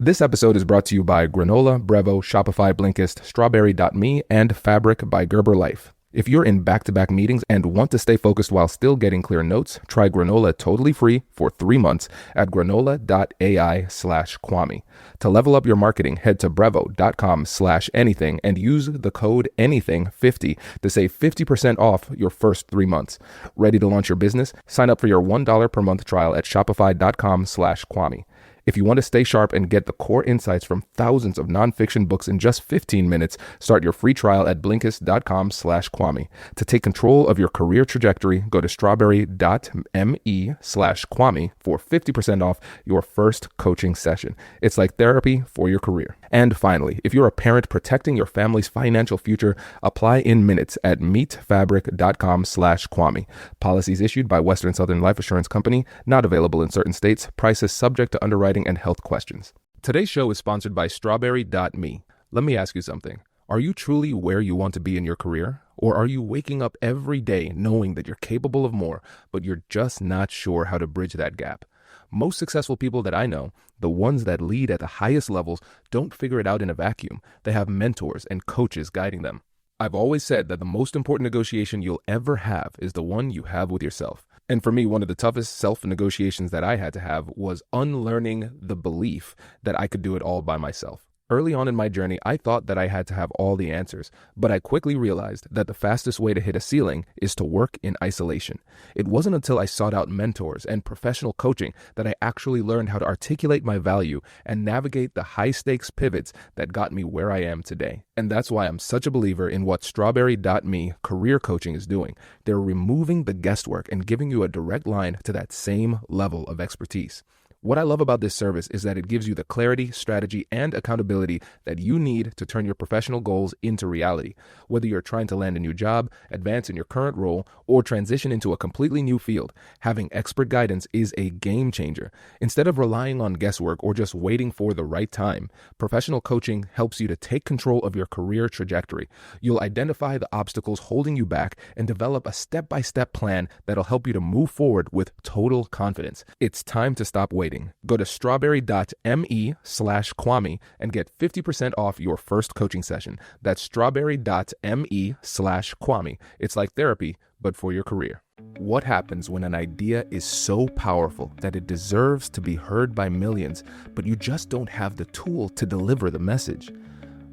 This episode is brought to you by Granola, Brevo, Shopify, Blinkist, Strawberry.me, and Fabric by Gerber Life. If you're in back-to-back meetings and want to stay focused while still getting clear notes, try Granola totally free for 3 months at granola.ai/Kwame. To level up your marketing, head to brevo.com/anything and use the code anything50 to save 50% off your first 3 months. Ready to launch your business? Sign up for your $1 per month trial at shopify.com/Kwame. If you want to stay sharp and get the core insights from thousands of nonfiction books in just 15 minutes, start your free trial at Blinkist.com/Kwame. To take control of your career trajectory, go to strawberry.me/Kwame for 50% off your first coaching session. It's like therapy for your career. And finally, if you're a parent protecting your family's financial future, apply in minutes at meetfabric.com/Kwame. Policies issued by Western Southern Life Assurance Company, not available in certain states. Prices subject to underwriting and health questions. Today's show is sponsored by Strawberry.me. Let me ask you something. Are you truly where you want to be in your career? Or are you waking up every day knowing that you're capable of more, but you're just not sure how to bridge that gap? Most successful people that I know, the ones that lead at the highest levels, don't figure it out in a vacuum. They have mentors and coaches guiding them. I've always said that the most important negotiation you'll ever have is the one you have with yourself. And for me, one of the toughest self-negotiations that I had to have was unlearning the belief that I could do it all by myself. Early on in my journey, I thought that I had to have all the answers, but I quickly realized that the fastest way to hit a ceiling is to work in isolation. It wasn't until I sought out mentors and professional coaching that I actually learned how to articulate my value and navigate the high-stakes pivots that got me where I am today. And that's why I'm such a believer in what Strawberry.me career coaching is doing. They're removing the guesswork and giving you a direct line to that same level of expertise. What I love about this service is that it gives you the clarity, strategy, and accountability that you need to turn your professional goals into reality. Whether you're trying to land a new job, advance in your current role, or transition into a completely new field, having expert guidance is a game changer. Instead of relying on guesswork or just waiting for the right time, professional coaching helps you to take control of your career trajectory. You'll identify the obstacles holding you back and develop a step-by-step plan that'll help you to move forward with total confidence. It's time to stop waiting. Go to strawberry.me/Kwame and get 50% off your first coaching session. That's strawberry.me/Kwame. It's like therapy, but for your career. What happens when an idea is so powerful that it deserves to be heard by millions, but you just don't have the tool to deliver the message?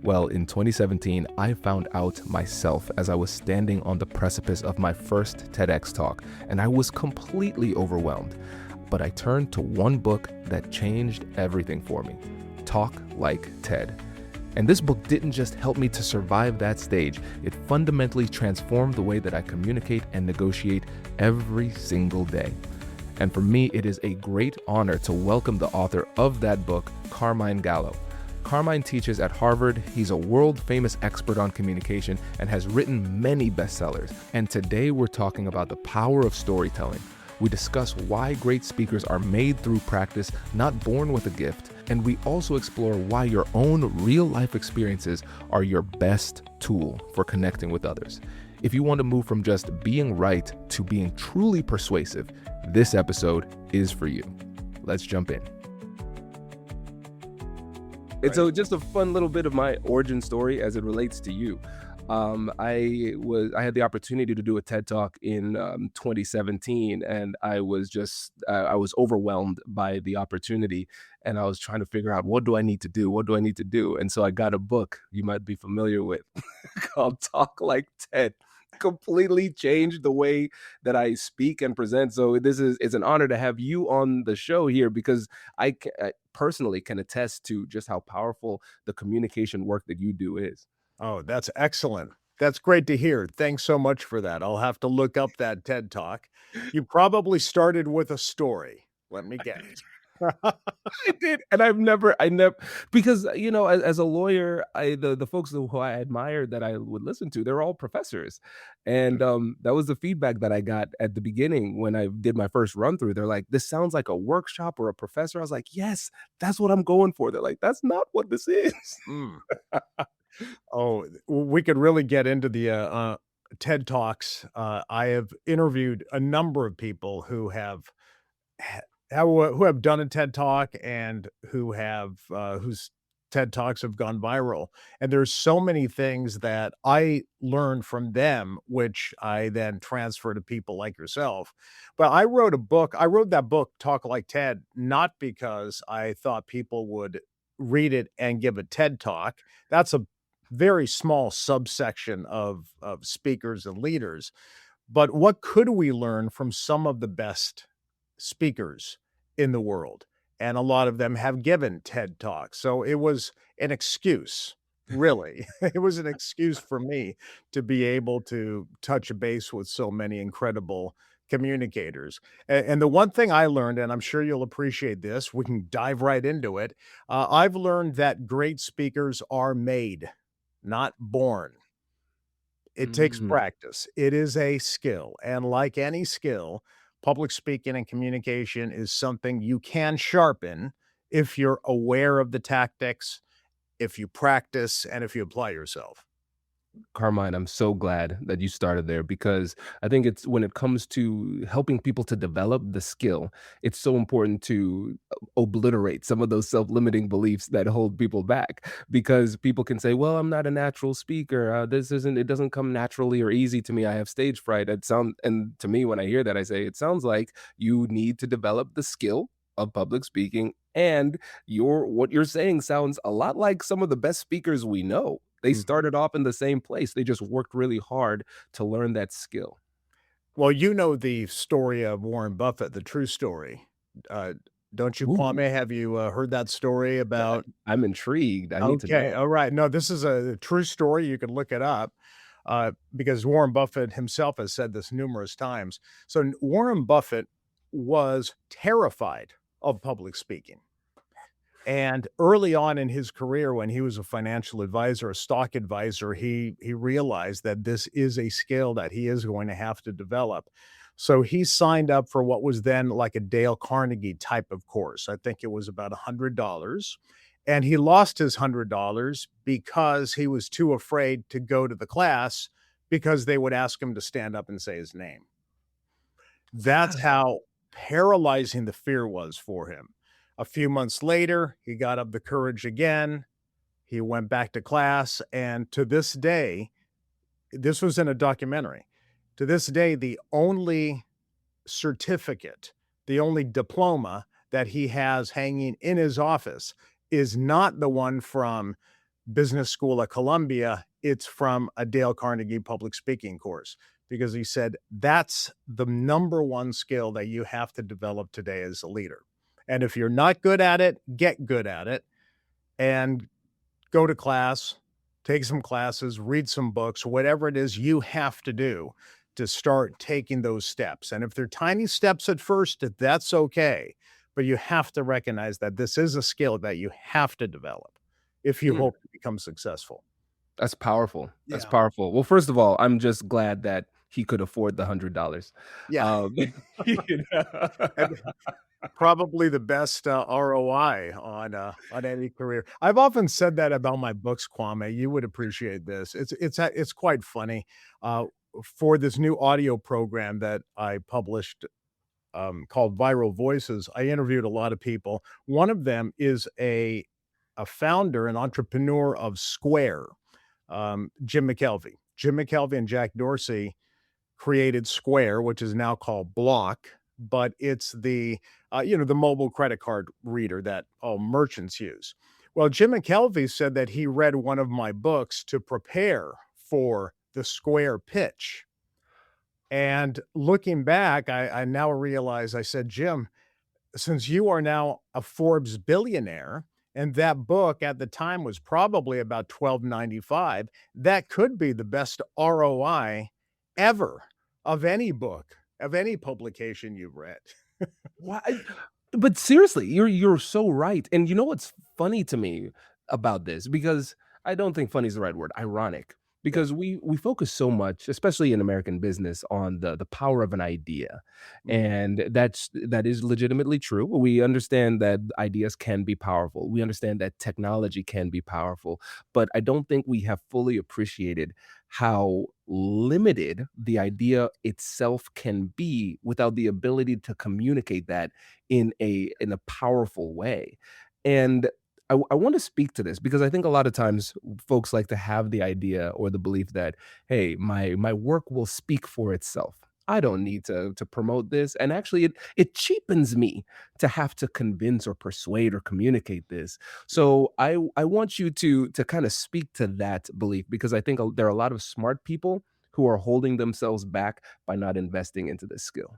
Well, in 2017, I found out myself as I was standing on the precipice of my first TEDx talk, and I was completely overwhelmed. But I turned to one book that changed everything for me, Talk Like TED. And this book didn't just help me to survive that stage, it fundamentally transformed the way that I communicate and negotiate every single day. And for me, it is a great honor to welcome the author of that book, Carmine Gallo. Carmine teaches at Harvard. He's a world-famous expert on communication and has written many bestsellers. And today we're talking about the power of storytelling. We discuss why great speakers are made through practice, not born with a gift. And we also explore why your own real-life experiences are your best tool for connecting with others. If you want to move from just being right to being truly persuasive, this episode is for you. Let's jump in. And so just a fun little bit of my origin story as it relates to you. I had the opportunity to do a TED Talk in 2017, and I was overwhelmed by the opportunity, and I was trying to figure out, what do I need to do? What do I need to do? And so I got a book you might be familiar with called Talk Like TED. Completely changed the way that I speak and present. So it's an honor to have you on the show here, because I personally can attest to just how powerful the communication work that you do is. Oh, that's excellent. That's great to hear. Thanks so much for that. I'll have to look up that TED Talk. You probably started with a story. Let me guess. I did, and I never, because as a lawyer, the folks who I admired that I would listen to, they're all professors, and that was the feedback that I got at the beginning when I did my first run through. They're like, "This sounds like a workshop or a professor." I was like, "Yes, that's what I'm going for." They're like, "That's not what this is." Mm. Oh, we could really get into the TED Talks. I have interviewed a number of people who have who have done a TED Talk and who have, whose TED Talks have gone viral, and there's so many things that I learned from them, which I then transfer to people like yourself. But I wrote that book, Talk Like TED, not because I thought people would read it and give a TED Talk. That's a very small subsection of speakers and leaders. But what could we learn from some of the best speakers in the world? And a lot of them have given TED Talks. So it was an excuse, really. It was an excuse for me to be able to touch base with so many incredible communicators. And the one thing I learned, and I'm sure you'll appreciate this, we can dive right into it. I've learned that great speakers are made, not born. It takes Mm. practice. It is a skill, and like any skill, public speaking and communication is something you can sharpen if you're aware of the tactics, if you practice, and if you apply yourself. Carmine, I'm so glad that you started there because I think it's when it comes to helping people to develop the skill, it's so important to obliterate some of those self-limiting beliefs that hold people back because people can say, "Well, I'm not a natural speaker. This isn't it doesn't come naturally or easy to me. I have stage fright." And to me when I hear that I say it sounds like you need to develop the skill of public speaking and what you're saying sounds a lot like some of the best speakers we know. They Mhm. started off in the same place. They just worked really hard to learn that skill. Well, you know the story of Warren Buffett, the true story. Uh, don't you, Ooh, Kwame? Have you, heard that story about I'm intrigued. I need to Okay, know. alright. No, this is a true story, you can look it up, because Warren Buffett himself has said this numerous times. So, Warren Buffett was terrified of public speaking, and early on in his career, when he was a financial advisor, a stock advisor, he realized that this is a skill that he is going to have to develop. So he signed up for what was then like a Dale Carnegie type of course. I think it was about $100. And he lost his $100 because he was too afraid to go to the class because they would ask him to stand up and say his name. That's Wow. how paralyzing the fear was for him. A few months later, he got up the courage again. He went back to class. And to this day, this was in a documentary. To this day, the only certificate, the only diploma that he has hanging in his office is not the one from business school at Columbia. It's from a Dale Carnegie public speaking course because he said that's the number one skill that you have to develop today as a leader. And if you're not good at it, get good at it and go to class, take some classes, read some books, whatever it is you have to do to start taking those steps. And if they're tiny steps at first, that's okay. But you have to recognize that this is a skill that you have to develop if you Mm, hope to become successful. that's powerful. That's Yeah. powerful. Well, first of all, I'm just glad that he could afford the $100. Yeah. Um, you know? And probably the best ROI on any career. I've often said that about my books, Kwame. You would appreciate this. It's quite funny. Uh, for this new audio program that I published called Viral Voices, I interviewed a lot of people. One of them is a founder, an entrepreneur of Square, Jim McKelvey. Jim McKelvey and Jack Dorsey created Square, which is now called Block, but it's the mobile credit card reader that all merchants use. Well, Jim McKelvey said that he read one of my books to prepare for the Square pitch. And looking back, I now realize I said, Jim, since you are now a Forbes billionaire, and that book at the time was probably about 12.95, that could be the best ROI ever of any book, of any publication you've read. Why but seriously, you're so right, and you know what's funny to me about this? Because I don't think funny is the right word, ironic, Yeah. because we focus so much, especially in American business, on the power of an idea, Mhm. and that is legitimately true. We understand that ideas can be powerful. We understand that technology can be powerful, but I don't think we have fully appreciated how limited the idea itself can be without the ability to communicate that in a powerful way. And I want to speak to this because I think a lot of times folks like to have the idea or the belief that, hey, my work will speak for itself. I don't need to promote this. And actually it cheapens me to have to convince or persuade or communicate this. So I want you to kind of speak to that belief because I think there are a lot of smart people who are holding themselves back by not investing into this skill.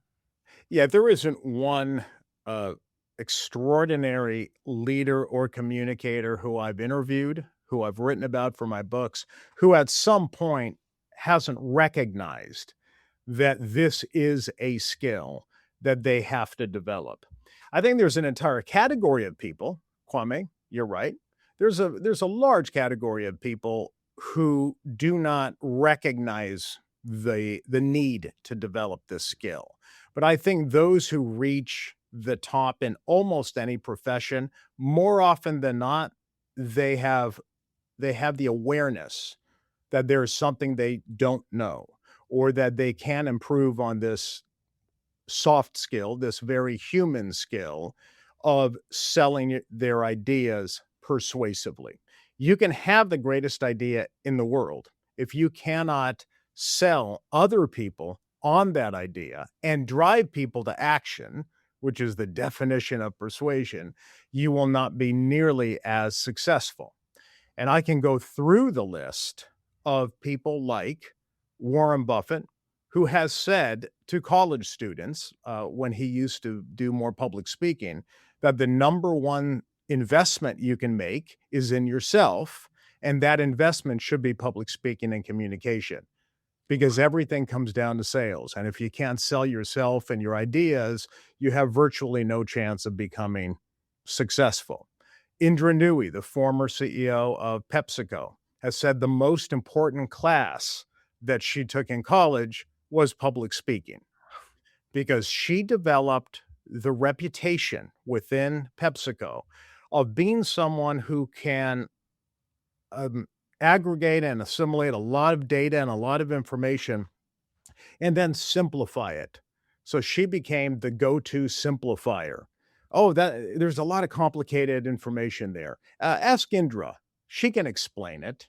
Yeah, there isn't one, uh, extraordinary leader or communicator who I've interviewed, who I've written about for my books, who at some point hasn't recognized that this is a skill that they have to develop. I think there's an entire category of people, Kwame, you're right. There's a large category of people who do not recognize the need to develop this skill. But I think those who reach the top in almost any profession, more often than not, they have they have the awareness that there is something they don't know or that they can improve on this soft skill, this very human skill of selling their ideas persuasively. You can have the greatest idea in the world. If you cannot sell other people on that idea and drive people to action, which is the definition of persuasion, you will not be nearly as successful. And I can go through the list of people like Warren Buffett, who has said to college students when he used to do more public speaking that the number one investment you can make is in yourself. And that investment should be public speaking and communication because everything comes down to sales. And if you can't sell yourself and your ideas, you have virtually no chance of becoming successful. Indra Nooyi, the former CEO of PepsiCo, has said the most important class that she took in college was public speaking because she developed the reputation within PepsiCo of being someone who can um, aggregate and assimilate a lot of data and a lot of information and then simplify it. So she became the go-to simplifier. Oh, that there's a lot of complicated information there. Ask Indra. She can explain it,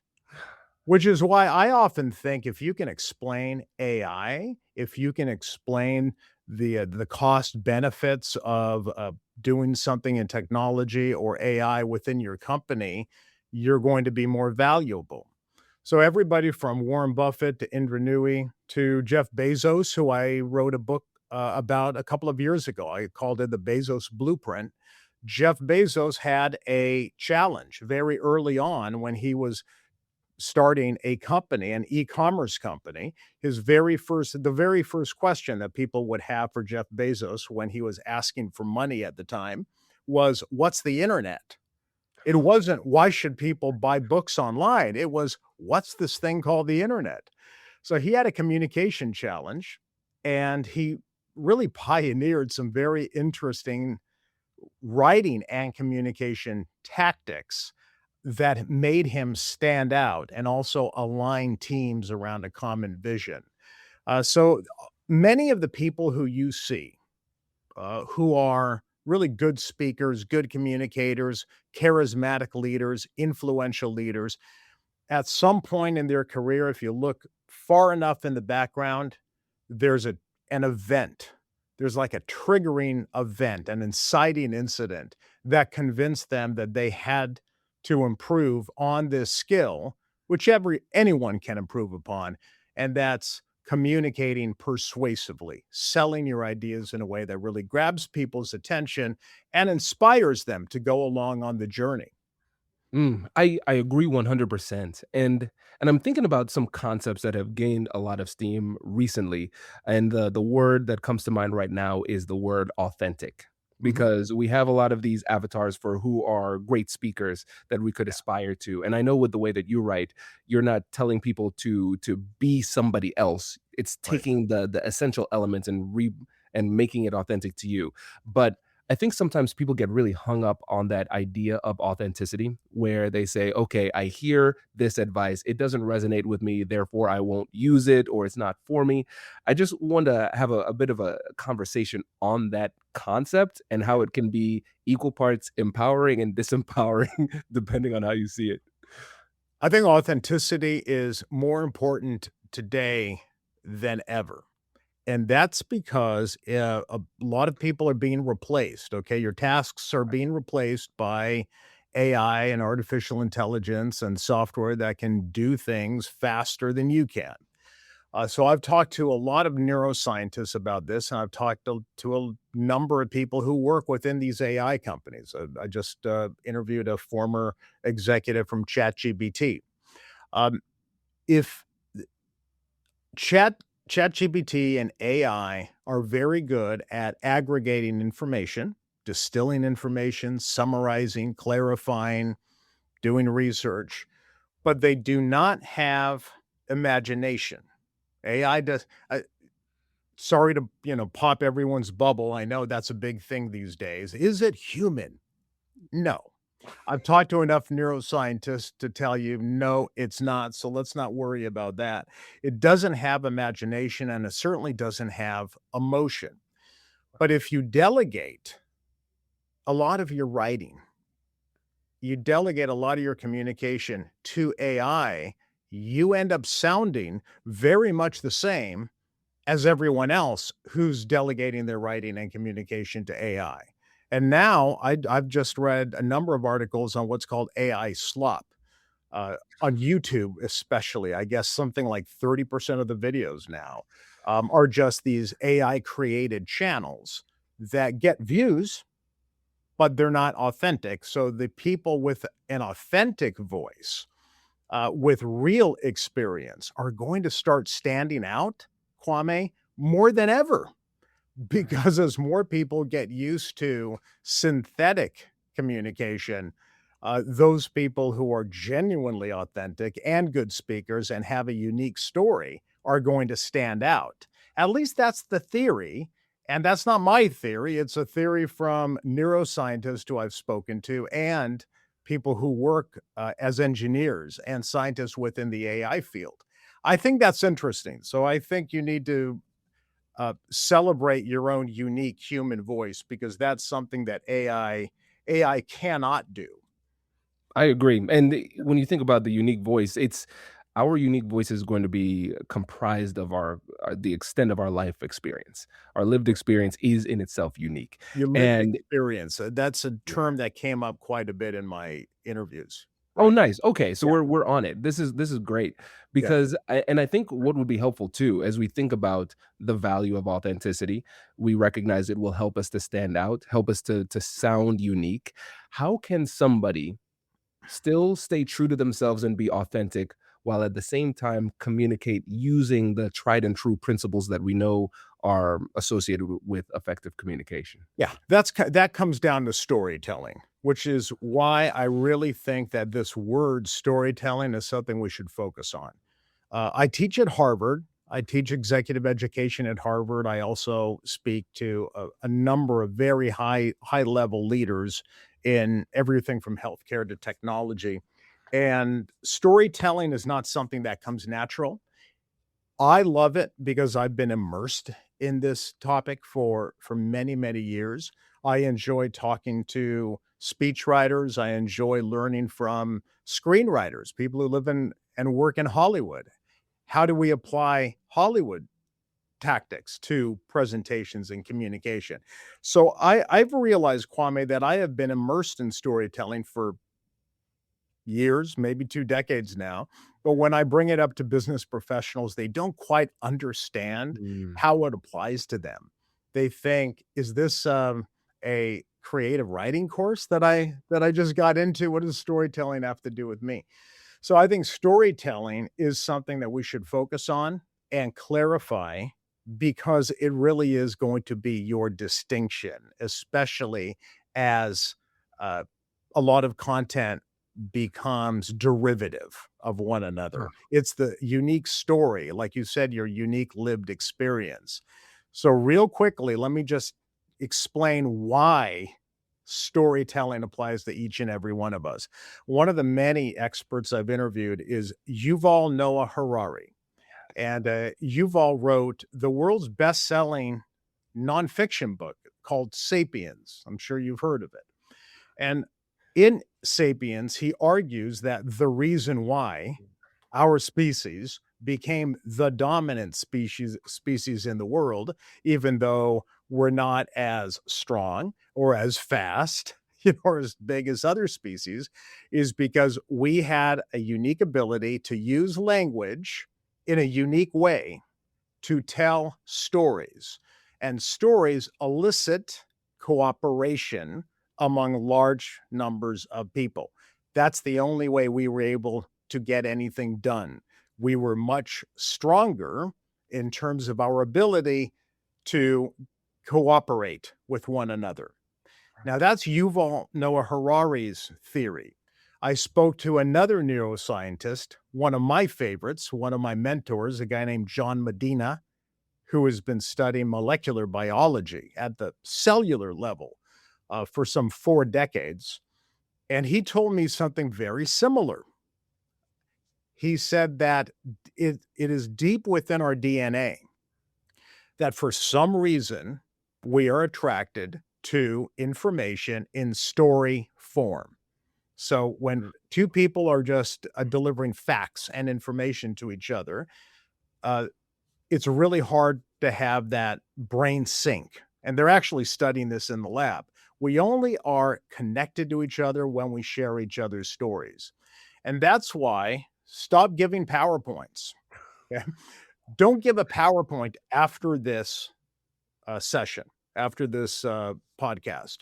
which is why I often think if you can explain AI, if you can explain the cost benefits of doing something in technology or AI within your company, you're going to be more valuable. So everybody from Warren Buffett to Indra Nooyi to Jeff Bezos, who I wrote a book about a couple of years ago. I called it the Bezos Blueprint. Jeff Bezos had a challenge very early on when he was starting a company, an e-commerce company. The very first question that people would have for Jeff Bezos when he was asking for money at the time was, "What's the internet?" It wasn't, "Why should people buy books online?" It was, "What's this thing called the internet?" So he had a communication challenge, and he really pioneered some very interesting writing and communication tactics that made him stand out and also align teams around a common vision. So many of the people who you see who are really good speakers, good communicators, charismatic leaders, influential leaders. At some point in their career, if you look far enough in the background, there's an event. There's like a triggering event, an inciting incident that convinced them that they had to improve on this skill, which anyone can improve upon, and that's communicating persuasively, selling your ideas in a way that really grabs people's attention and inspires them to go along on the journey. I agree 100%. And I'm thinking about some concepts that have gained a lot of steam recently. And the word that comes to mind right now is the word authentic. Mhm. because we have a lot of these avatars for who are great speakers that we could Yeah, aspire to. And I know with the way that you write, you're not telling people to be somebody else. It's right. taking the essential elements and making it authentic to you. But I think sometimes people get really hung up on that idea of authenticity where they say, okay, I hear this advice. It doesn't resonate with me. Therefore, I won't use it or it's not for me. I just want to have a bit of a conversation on that concept and how it can be equal parts empowering and disempowering, depending on how you see it. I think authenticity is more important today than ever. And that's because, a lot of people are being replaced, okay? Your tasks are being replaced by AI and artificial intelligence and software that can do things faster than you can. So I've talked to a lot of neuroscientists about this, and I've talked to a number of people who work within these AI companies. I just, interviewed a former executive from ChatGPT. Um, if Chat ChatGPT and AI are very good at aggregating information, distilling information, summarizing, clarifying, doing research, but they do not have imagination. AI does sorry to, pop everyone's bubble. I know that's a big thing these days. Is it human? No. I've talked to enough neuroscientists to tell you, no, it's not. So let's not worry about that. It doesn't have imagination and it certainly doesn't have emotion. But if you delegate a lot of your writing, you delegate a lot of your communication to AI, you end up sounding very much the same as everyone else who's delegating their writing and communication to AI. And now I've just read a number of articles on what's called AI slop. On YouTube, especially, I guess something like 30% of the videos now are just these AI created channels that get views, but they're not authentic. So the people with an authentic voice, with real experience, are going to start standing out, Kwame, more than ever. Because as more people get used to synthetic communication, those people who are genuinely authentic and good speakers and have a unique story are going to stand out. At least that's the theory. And that's not my theory. It's a theory from neuroscientists who I've spoken to and people who work as engineers and scientists within the AI field. I think that's interesting. So I think you need to celebrate your own unique human voice because that's something that AI cannot do. I agree. And when you think about the unique voice, it's our unique voice is going to be comprised of the extent of our life experience. Our lived experience is in itself unique. Your lived And experience, that's a term that came up quite a bit in my interviews, oh, right? nice. Okay, so Yeah, we're on it. This is great yeah. because I think what would be helpful too, as we think about the value of authenticity, we recognize it will help us to stand out, help us to sound unique. How can somebody still stay true to themselves and be authentic while at the same time communicate using the tried and true principles that we know are associated with effective communication? Yeah, that comes down to storytelling, which is why I really think that this word storytelling is something we should focus on. I teach at Harvard. I teach executive education at Harvard. I also speak to a number of very high level leaders in everything from healthcare to technology. And storytelling is not something that comes natural. I love it because I've been immersed in this topic for many years. I enjoy talking to speechwriters. I enjoy learning from screenwriters, people who live in and work in Hollywood. How do we apply Hollywood tactics to presentations and communication? So I've realized, Kwame, that I have been immersed in storytelling for years, maybe 2 decades now, but when I bring it up to business professionals, they don't quite understand Mm. how it applies to them. They think, "Is this, a creative writing course that I just got into? What does storytelling have to do with me?" So I think storytelling is something that we should focus on and clarify because it really is going to be your distinction, especially as uh, a lot of content becomes derivative of one another. It's the unique story, like you said, your unique lived experience. So, real quickly, let me just explain why storytelling applies to each and every one of us. One of the many experts I've interviewed is Yuval Noah Harari. And Yuval wrote the world's best selling nonfiction book called Sapiens. I'm sure you've heard of it. And in Sapiens, he argues that the reason why our species became the dominant species in the world, even though we're not as strong or as fast, or as big as other species, is because we had a unique ability to use language in a unique way to tell stories. And stories elicit cooperation among large numbers of people. That's the only way we were able to get anything done. We were much stronger in terms of our ability to cooperate with one another. Now, that's Yuval Noah Harari's theory. I spoke to another neuroscientist, one of my favorites, one of my mentors, a guy named John Medina, who has been studying molecular biology at the cellular level for some 4 decades. And he told me something very similar. He said that it is deep within our DNA that for some reason we are attracted to information in story form. So when two people are just delivering facts and information to each other, uh, it's really hard to have that brain sync. And they're actually studying this in the lab. We only are connected to each other when we share each other's stories. And that's why stop giving PowerPoints. Okay? Don't give a PowerPoint after this session, after this podcast.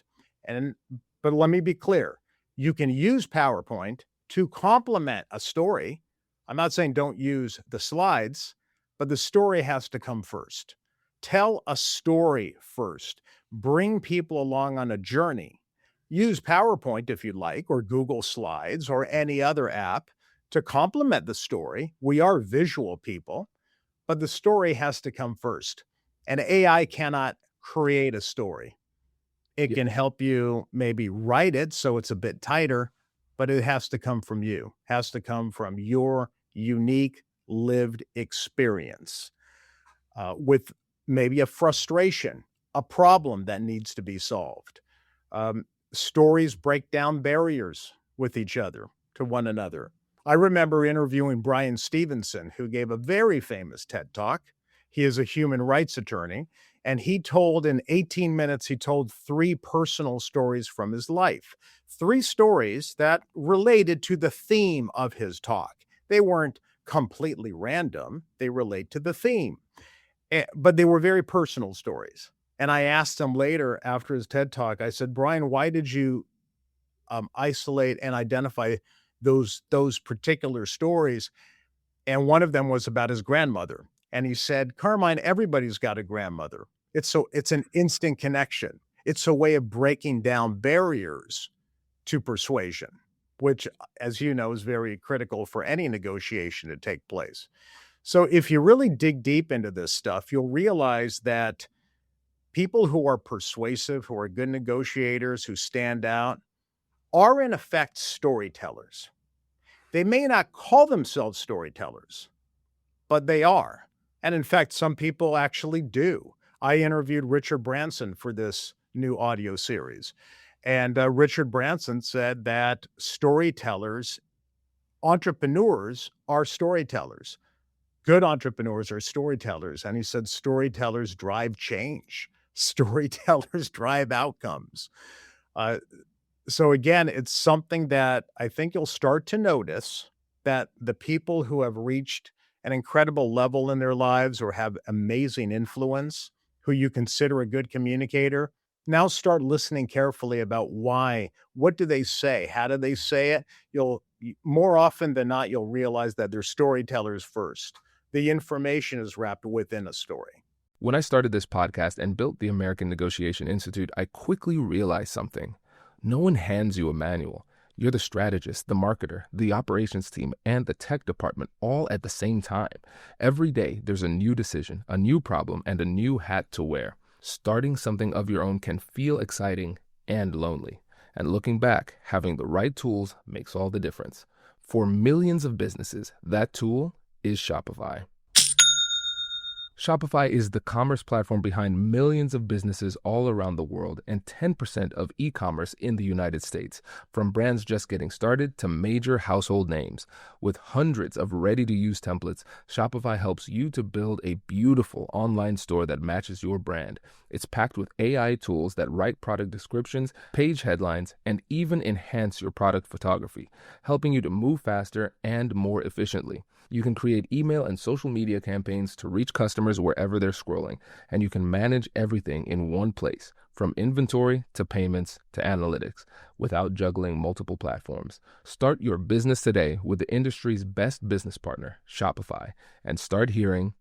And but let me be clear, you can use PowerPoint to complement a story. I'm not saying don't use the slides, but the story has to come first. Tell a story first. Bring people along on a journey. Use PowerPoint if you like, or Google Slides, or any other app to complement the story. We are visual people, but the story has to come first. And AI cannot create a story. It Yeah. can help you maybe write it so it's a bit tighter, but it has to come from you, has to come from your unique lived experience with maybe a frustration, a problem that needs to be solved. Um, Stories break down barriers with each other to one another. I remember interviewing Brian Stevenson, who gave a very famous TED Talk. He is a human rights attorney, and he told in 18 minutes, he told 3 personal stories from his life, 3 stories that related to the theme of his talk. They weren't completely random, they relate to the theme. But they were very personal stories. And I asked him later after his TED Talk, I said, Brian, why did you isolate and identify those particular stories? And one of them was about his grandmother. And he said, Carmine, everybody's got a grandmother. It's an instant connection. It's a way of breaking down barriers to persuasion, which, as you know, is very critical for any negotiation to take place. So if you really dig deep into this stuff, you'll realize that people who are persuasive, who are good negotiators, who stand out, are in effect storytellers. They may not call themselves storytellers, but they are. And in fact, some people actually do. I interviewed Richard Branson for this new audio series. And Richard Branson said that storytellers, entrepreneurs are storytellers. Good entrepreneurs are storytellers. And he said storytellers drive change, storytellers drive outcomes. Uh, so again, it's something that I think you'll start to notice that the people who have reached an incredible level in their lives or have amazing influence, who you consider a good communicator, now start listening carefully about why, what do they say? How do they say it? More often than not, you'll realize that they're storytellers first. The information is wrapped within a story. When I started this podcast and built the American Negotiation Institute, I quickly realized something. No one hands you a manual. You're the strategist, the marketer, the operations team, and the tech department all at the same time. Every day, there's a new decision, a new problem, and a new hat to wear. Starting something of your own can feel exciting and lonely. And looking back, having the right tools makes all the difference. For millions of businesses, that tool is Shopify. Shopify is the commerce platform behind millions of businesses all around the world and 10% of e-commerce in the United States, from brands just getting started to major household names. With hundreds of ready-to-use templates, Shopify helps you to build a beautiful online store that matches your brand. It's packed with AI tools that write product descriptions, page headlines, and even enhance your product photography, helping you to move faster and more efficiently. You can create email and social media campaigns to reach customers wherever they're scrolling, and you can manage everything in one place, from inventory to payments to analytics, without juggling multiple platforms. Start your business today with the industry's best business partner, Shopify, and start hearing.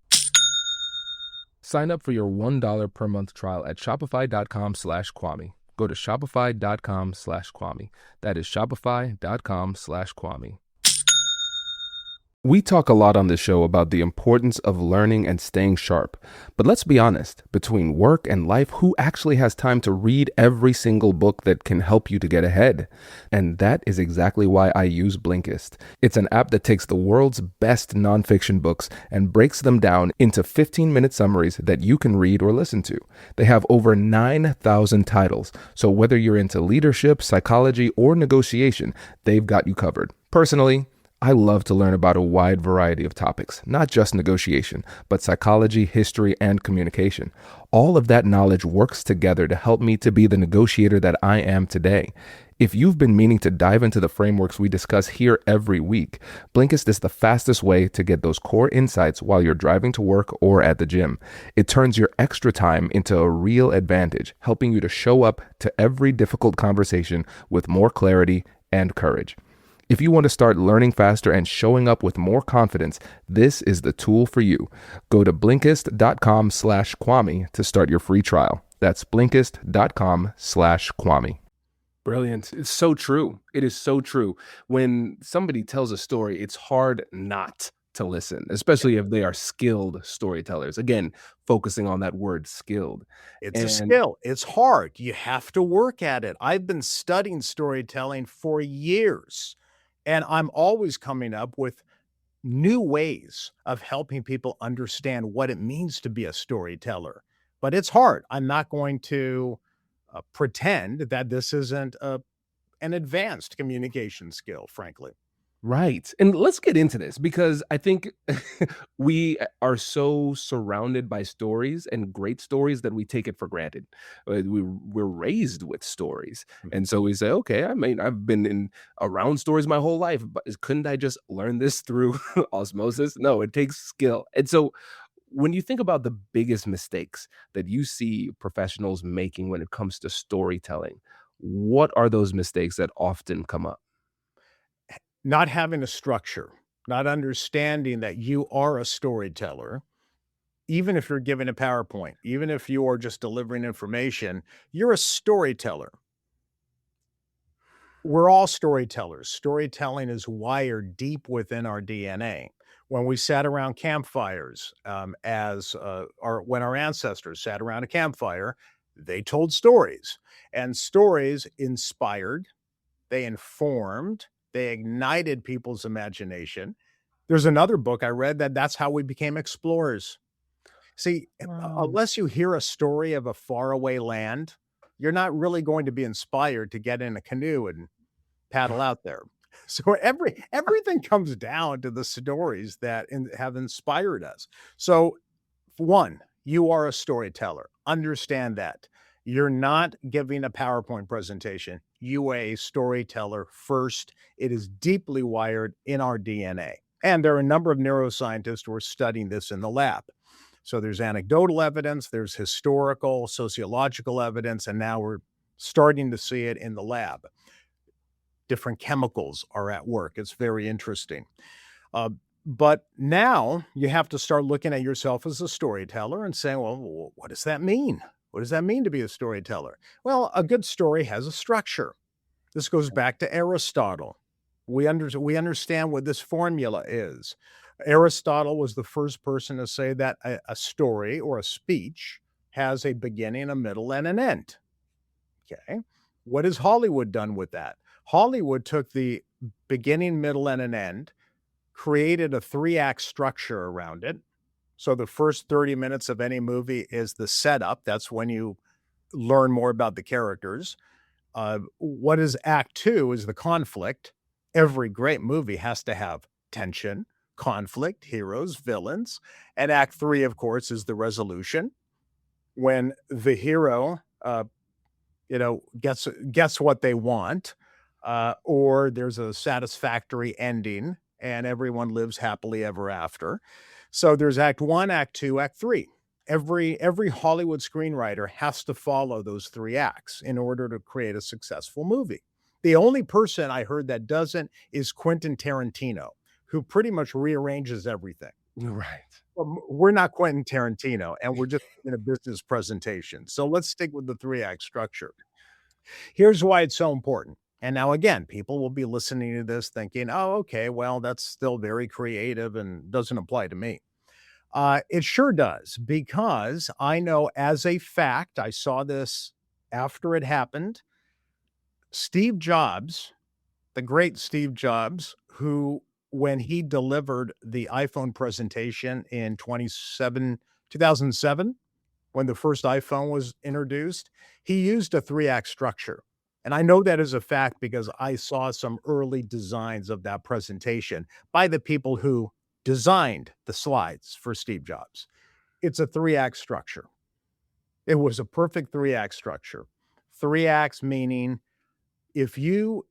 Sign up for your $1 per month trial at shopify.com/Kwame. Go to shopify.com/Kwame. That is shopify.com/Kwame. We talk a lot on this show about the importance of learning and staying sharp. But let's be honest, between work and life, who actually has time to read every single book that can help you to get ahead? And that is exactly why I use Blinkist. It's an app that takes the world's best nonfiction books and breaks them down into 15-minute summaries that you can read or listen to. They have over 9,000 titles, so whether you're into leadership, psychology, or negotiation, they've got you covered. Personally, I love to learn about a wide variety of topics, not just negotiation, but psychology, history, and communication. All of that knowledge works together to help me to be the negotiator that I am today. If you've been meaning to dive into the frameworks we discuss here every week, Blinkist is the fastest way to get those core insights while you're driving to work or at the gym. It turns your extra time into a real advantage, helping you to show up to every difficult conversation with more clarity and courage. If you want to start learning faster and showing up with more confidence, this is the tool for you. Go to Blinkist.com/Kwame to start your free trial. That's Blinkist.com/Kwame. Brilliant. It's so true. It is so true. When somebody tells a story, it's hard not to listen, especially if they are skilled storytellers. Again, focusing on that word skilled. It's a And skill. It's hard. You have to work at it. I've been studying storytelling for years, and I'm always coming up with new ways of helping people understand what it means to be a storyteller. But it's hard. I'm not going to pretend that this isn't an advanced communication skill, frankly. right. And let's get into this because I think we are so surrounded by stories and great stories that we take it for granted. We're raised with stories. And so we say, okay, I mean, I've been around stories my whole life, but couldn't I just learn this through osmosis? No, it takes skill. And so when you think about the biggest mistakes that you see professionals making when it comes to storytelling, what are those mistakes that often come up? Not having a structure, not understanding that you are a storyteller, even if you're giving a PowerPoint, even if you are just delivering information, you're a storyteller. We're all storytellers. Storytelling is wired deep within our DNA. When we sat around campfires, when our ancestors sat around a campfire, they told stories, and stories inspired, they informed, they ignited people's imagination. There's another book I read that's how we became explorers. See, Wow. unless you hear a story of a faraway land, you're not really going to be inspired to get in a canoe and paddle out there. So everything comes down to the stories that have inspired us. So, one, you are a storyteller. Understand that. You're not giving a PowerPoint presentation. You are a storyteller first. It is deeply wired in our DNA. And there are a number of neuroscientists who are studying this in the lab. So there's anecdotal evidence, there's historical, sociological evidence, and now we're starting to see it in the lab. Different chemicals are at work. It's very interesting. Uh, But now you have to start looking at yourself as a storyteller and saying, well, what does that mean? What does that mean to be a storyteller? Well, a good story has a structure. This goes back to Aristotle. We understand what this formula is. Aristotle was the first person to say that a story or a speech has a beginning, a middle, and an end. Okay. What has Hollywood done with that? Hollywood took the beginning, middle, and an end, created a three-act structure around it. So the first 30 minutes of any movie is the setup. That's when you learn more about the characters. What is act two is the conflict. Every great movie has to have tension, conflict, heroes, villains. And act three, of course, is the resolution when the hero, gets what they want, or there's a satisfactory ending and everyone lives happily ever after. So there's act one, act two, act three. Every Hollywood screenwriter has to follow those three acts in order to create a successful movie. The only person I heard that doesn't is Quentin Tarantino, who pretty much rearranges everything. Right. Well, we're not Quentin Tarantino, and we're just in a business presentation. So let's stick with the three-act structure. Here's why it's so important. And now, again, people will be listening to this thinking, oh, okay, well, that's still very creative and doesn't apply to me. It sure does, because I know as a fact, I saw this after it happened. Steve Jobs, the great Steve Jobs, who, when he delivered the iPhone presentation in 2007, when the first iPhone was introduced, he used a three-act structure. And I know that as a fact because I saw some early designs of that presentation by the people who designed the slides for Steve Jobs. It's a three-act structure. It was a perfect three-act structure. Three acts meaning if you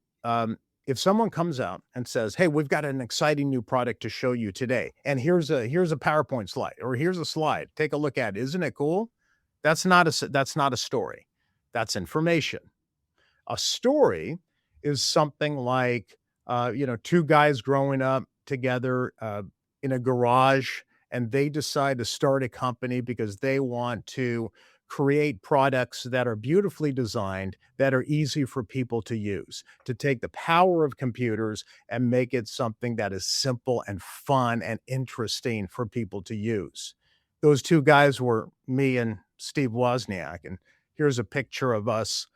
if someone comes out and says, "Hey, we've got an exciting new product to show you today, and here's a PowerPoint slide, or here's a slide. Take a look at it. Isn't it cool?" That's not a story. That's information. A story is something like, two guys growing up together in a garage, and they decide to start a company because they want to create products that are beautifully designed, that are easy for people to use, to take the power of computers and make it something that is simple and fun and interesting for people to use. Those two guys were me and Steve Wozniak, and here's a picture of us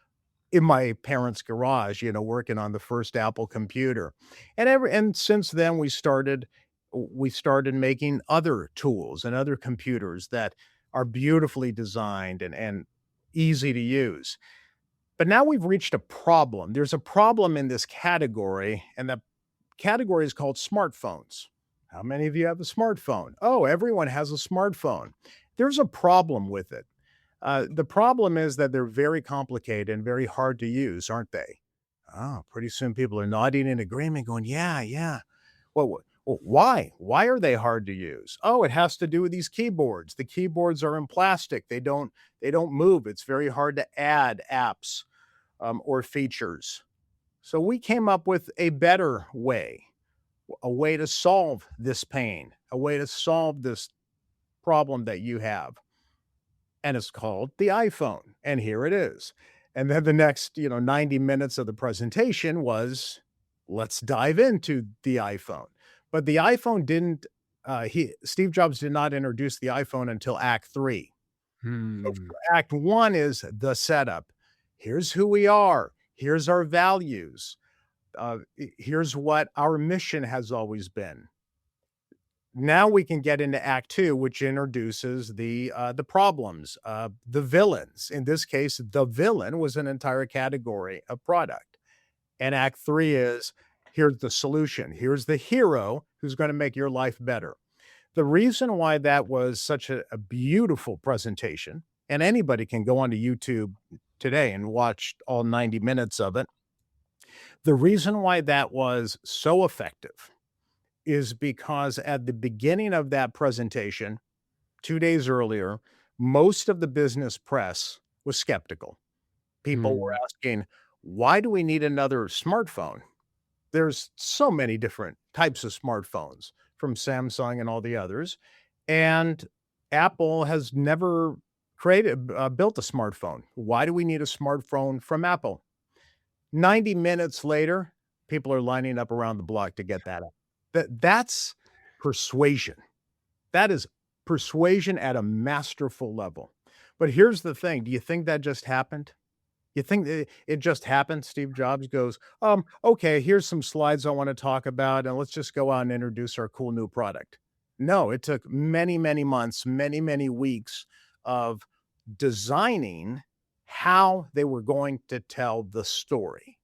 in my parents' garage, working on the first Apple computer. And since then we started making other tools and other computers that are beautifully designed and easy to use. But now we've reached a problem. There's a problem in this category, and the category is called smartphones. How many of you have a smartphone? Oh, everyone has a smartphone. There's a problem with it. The problem is that they're very complicated and very hard to use, aren't they? Oh, pretty soon people are nodding in agreement, going, "Yeah, yeah." Well, why? Why are they hard to use? Oh, it has to do with these keyboards. The keyboards are in plastic. They don't move. It's very hard to add apps or features. So we came up with a better way, a way to solve this pain, a way to solve this problem that you have, and it's called the iPhone, and here it is. And then the next, 90 minutes of the presentation was, let's dive into the iPhone. But the iPhone didn't he Steve Jobs did not introduce the iPhone until act 3. So Hmm. act 1 is the setup. Here's who we are. Here's our values. Here's what our mission has always been. Now we can get into act 2, which introduces the problems, the villains. In this case, the villain was an entire category of product. And act 3 is, here's the solution. Here's the hero who's gonna make your life better. The reason why that was such a beautiful presentation, and anybody can go onto YouTube today and watch all 90 minutes of it. The reason why that was so effective is because at the beginning of that presentation, 2 days earlier, most of the business press was skeptical. People were Hmm. asking, "Why do we need another smartphone?" There's so many different types of smartphones from Samsung and all the others, and Apple has never built a smartphone. Why do we need a smartphone from Apple? 90 minutes later, people are lining up around the block to get that. That's persuasion. That is persuasion at a masterful level. But here's the thing, do you think that just happened? You think it just happened? Steve Jobs goes, okay, here's some slides I wanna talk about, and let's just go out and introduce our cool new product." No, it took many, many months, many, many weeks of designing how they were going to tell the story.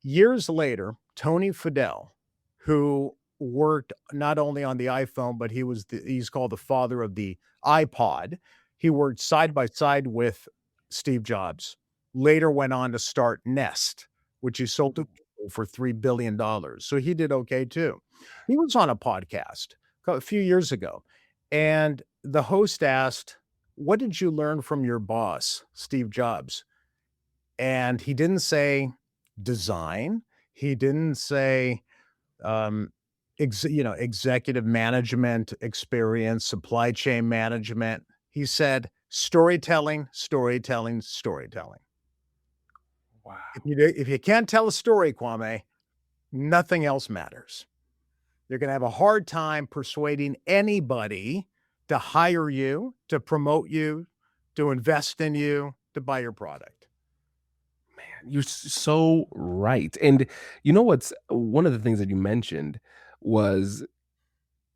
Years later, Tony Fadell, who worked not only on the iPhone, but he's called the father of the iPod. He worked side by side with Steve Jobs. Later went on to start Nest, which he sold to Google for $3 billion. So he did okay too. He was on a podcast a few years ago, and the host asked, "What did you learn from your boss, Steve Jobs?" And he didn't say design. He didn't say, um, executive management experience, supply chain management. He said storytelling, storytelling, storytelling. Wow. If you can't tell a story, Kwame, nothing else matters. You're gonna have a hard time persuading anybody to hire you, to promote you, to invest in you, to buy your product. You're so right. And you know what's one of the things that you mentioned was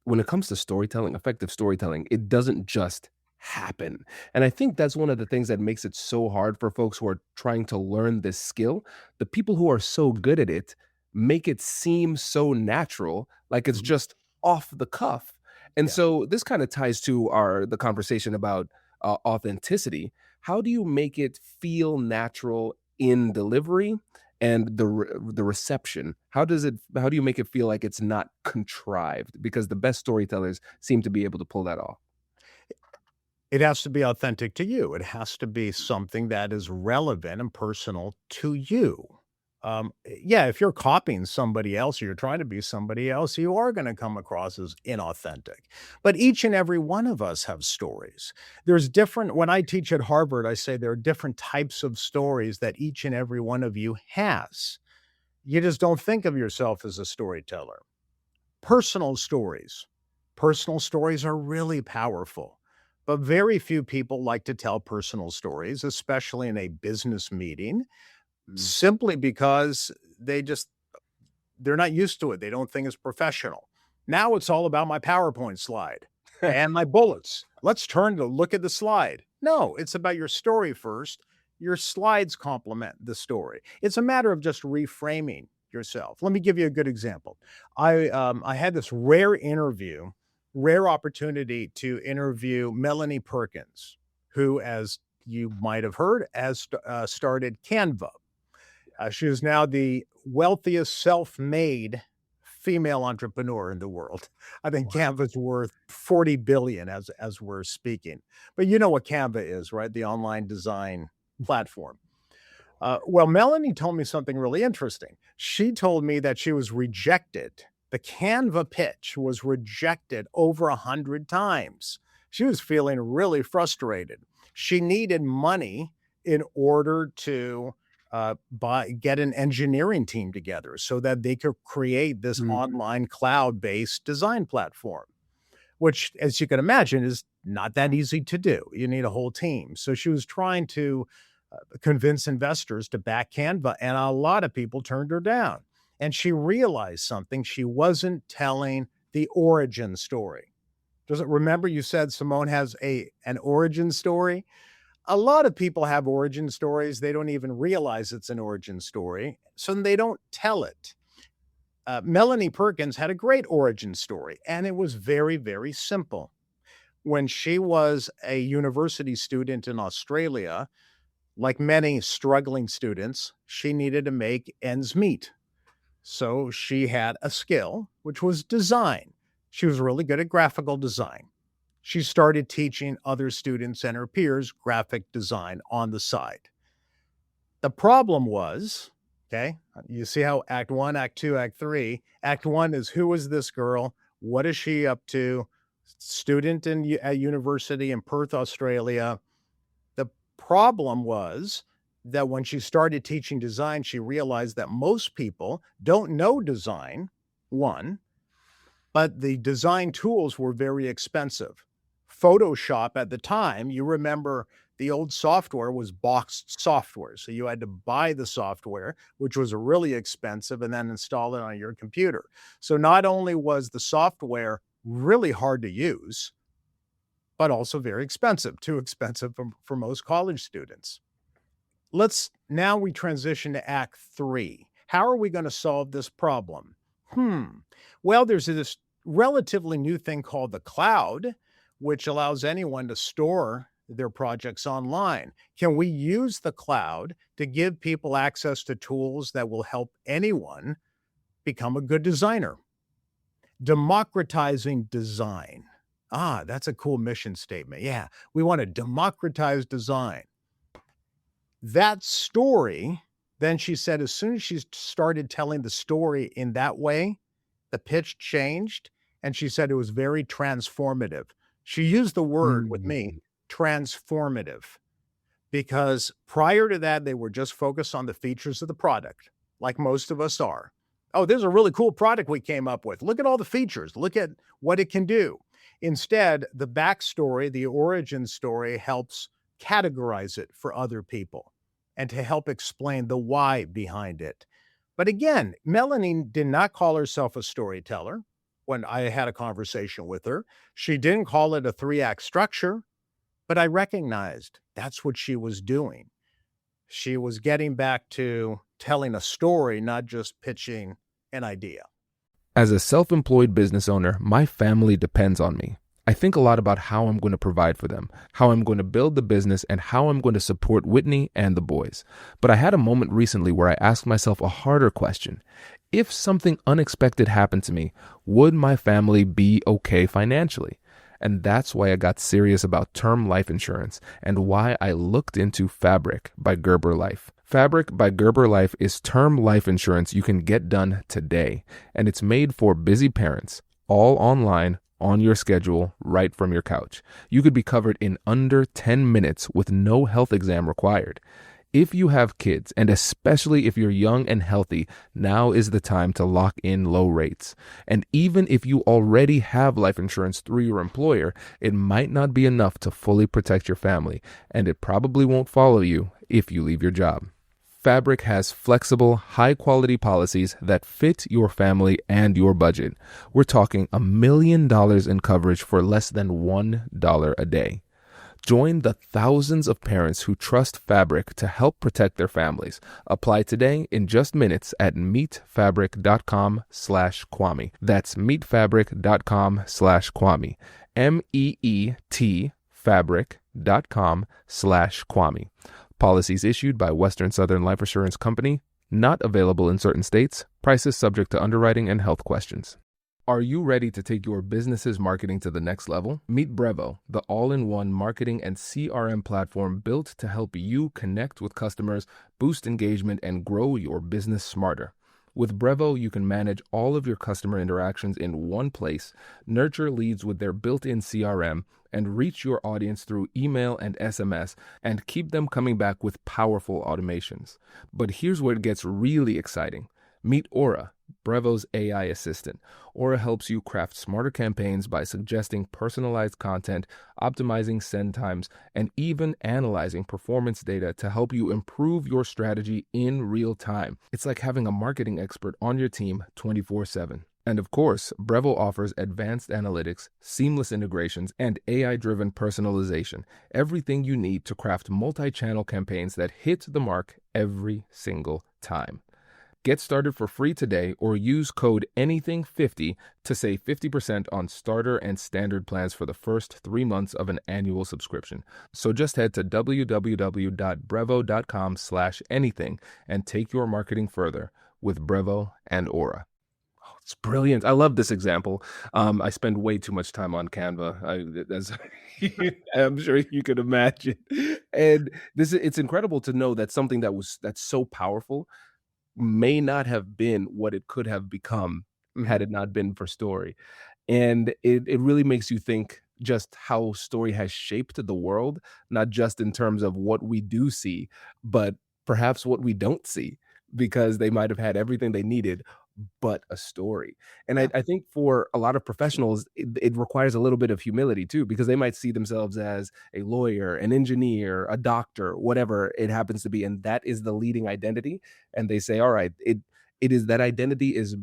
when it comes to storytelling, effective storytelling, it doesn't just happen. And I think that's one of the things that makes it so hard for folks who are trying to learn this skill. The people who are so good at it make it seem so natural, like it's Mhm. just off the cuff. And Yeah. so this kind of ties to our the conversation about authenticity. How do you make it feel natural in delivery and the reception? How do you make it feel like it's not contrived? Because the best storytellers seem to be able to pull that off. It has to be authentic to you. It has to be something that is relevant and personal to you. Yeah, if you're copying somebody else or you're trying to be somebody else, you are gonna come across as inauthentic. But each and every one of us have stories. There's different when I teach at Harvard, I say there are different types of stories that each and every one of you has. You just don't think of yourself as a storyteller. Personal stories. Personal stories are really powerful, but very few people like to tell personal stories, especially in a business meeting, Mm. simply because they're not used to it. They don't think it's professional. Now it's all about my PowerPoint slide and my bullets. Let's turn to look at the slide. No, it's about your story first. Your slides complement the story. It's a matter of just reframing yourself. Let me give you a good example. I had this rare opportunity to interview Melanie Perkins, who, as you might have heard, has started Canva. She is now the wealthiest self-made female entrepreneur in the world. I think Wow. Canva's worth 40 billion as we're speaking. But you know what Canva is, right? The online design platform. Well, Melanie told me something really interesting. She told me that she was rejected. The Canva pitch was rejected over 100 times. She was feeling really frustrated. She needed money in order to get an engineering team together so that they could create this Mm. online cloud-based design platform, which, as you can imagine, is not that easy to do. You need a whole team. So she was trying to convince investors to back Canva, and a lot of people turned her down. And she realized something. She wasn't telling the origin story. Does it remember you said Simone has an origin story? A lot of people have origin stories. They don't even realize it's an origin story, so they don't tell it. Melanie Perkins had a great origin story, and it was very, very simple. When she was a university student in Australia, like many struggling students, she needed to make ends meet. So she had a skill, which was design. She was really good at graphical design. She started teaching other students and her peers graphic design on the side. The problem was Okay. You see how act one, act two, act three. Act one is who is this girl? What is she up to? Student at university in Perth, Australia. The problem was that when she started teaching design, she realized that most people don't know design, one, but the design tools were very expensive. Photoshop at the time, you remember the old software was boxed software. So you had to buy the software, which was really expensive, and then install it on your computer. So not only was the software really hard to use, but also very expensive, too expensive for most college students. Now we transition to act three. How are we going to solve this problem? Well, there's this relatively new thing called the cloud, which allows anyone to store their projects online. Can we use the cloud to give people access to tools that will help anyone become a good designer? Democratizing design. That's a cool mission statement. Yeah, we want to democratize design. That story, then she said, as soon as she started telling the story in that way, the pitch changed, and she said it was very transformative. She used the word with me, Mm. transformative, because prior to that, they were just focused on the features of the product, like most of us are. Oh, there's a really cool product we came up with. Look at all the features. Look at what it can do. Instead, the backstory, the origin story helps categorize it for other people and to help explain the why behind it. But again, Melanie did not call herself a storyteller when I had a conversation with her. She didn't call it a 3-act structure, but I recognized that's what she was doing. She was getting back to telling a story, not just pitching an idea. As a self-employed business owner, my family depends on me. I think a lot about how I'm going to provide for them, how I'm going to build the business, and how I'm going to support Whitney and the boys. But I had a moment recently where I asked myself a harder question. If something unexpected happened to me, would my family be okay financially? And that's why I got serious about term life insurance and why I looked into Fabric by Gerber Life. Fabric by Gerber Life is term life insurance you can get done today, and it's made for busy parents, all online, on your schedule, right from your couch. You could be covered in under 10 minutes with no health exam required. If you have kids, and especially if you're young and healthy, now is the time to lock in low rates. And even if you already have life insurance through your employer, it might not be enough to fully protect your family, and it probably won't follow you if you leave your job. Fabric has flexible, high-quality policies that fit your family and your budget. We're talking $1 million in coverage for less than $1 a day. Join the thousands of parents who trust Fabric to help protect their families. Apply today in just minutes at meetfabric.com/Kwame. That's meetfabric.com/Kwame. MEET fabric.com/Kwame. Policies issued by Western Southern Life Assurance Company. Not available in certain states. Prices subject to underwriting and health questions. Are you ready to take your business's marketing to the next level? Meet Brevo, the all-in-one marketing and CRM platform built to help you connect with customers, boost engagement, and grow your business smarter. With Brevo, you can manage all of your customer interactions in one place, nurture leads with their built-in CRM, and reach your audience through email and SMS, and keep them coming back with powerful automations. But here's where it gets really exciting. Meet Aura, Brevo's AI assistant. Aura helps you craft smarter campaigns by suggesting personalized content, optimizing send times, and even analyzing performance data to help you improve your strategy in real time. It's like having a marketing expert on your team 24/7. And of course, Brevo offers advanced analytics, seamless integrations, and AI-driven personalization. Everything you need to craft multi-channel campaigns that hit the mark every single time. Get started for free today or use code ANYTHING50 to save 50% on starter and standard plans for the first 3 months of an annual subscription. So just head to www.brevo.com/anything and take your marketing further with Brevo and Aura. Oh, it's brilliant. I love this example. I spend way too much time on Canva, as I'm sure you could imagine. And it's incredible to know that something that's so powerful may not have been what it could have become had Mhm. it not been for story. And it really makes you think just how story has shaped the world, not just in terms of what we do see, but perhaps what we don't see, because they might have had everything they needed but a story. And Yeah. I think for a lot of professionals, it requires a little bit of humility too, because they might see themselves as a lawyer, an engineer, a doctor, whatever it happens to be, and that is the leading identity. And they say, all right, it is that identity is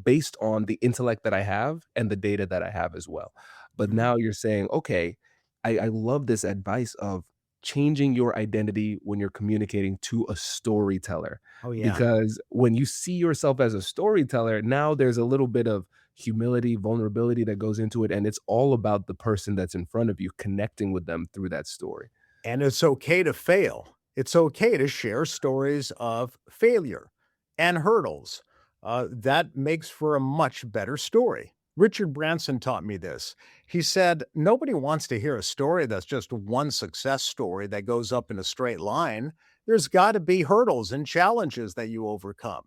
based on the intellect that I have and the data that I have as well. But Mhm. now you're saying, okay, I love this advice of changing your identity when you're communicating to a storyteller. Oh, yeah. Because when you see yourself as a storyteller, now there's a little bit of humility, vulnerability that goes into it. And it's all about the person that's in front of you, connecting with them through that story. And it's okay to fail. It's okay to share stories of failure and hurdles. That makes for a much better story. Richard Branson taught me this. He said, nobody wants to hear a story that's just one success story that goes up in a straight line. There's got to be hurdles and challenges that you overcome.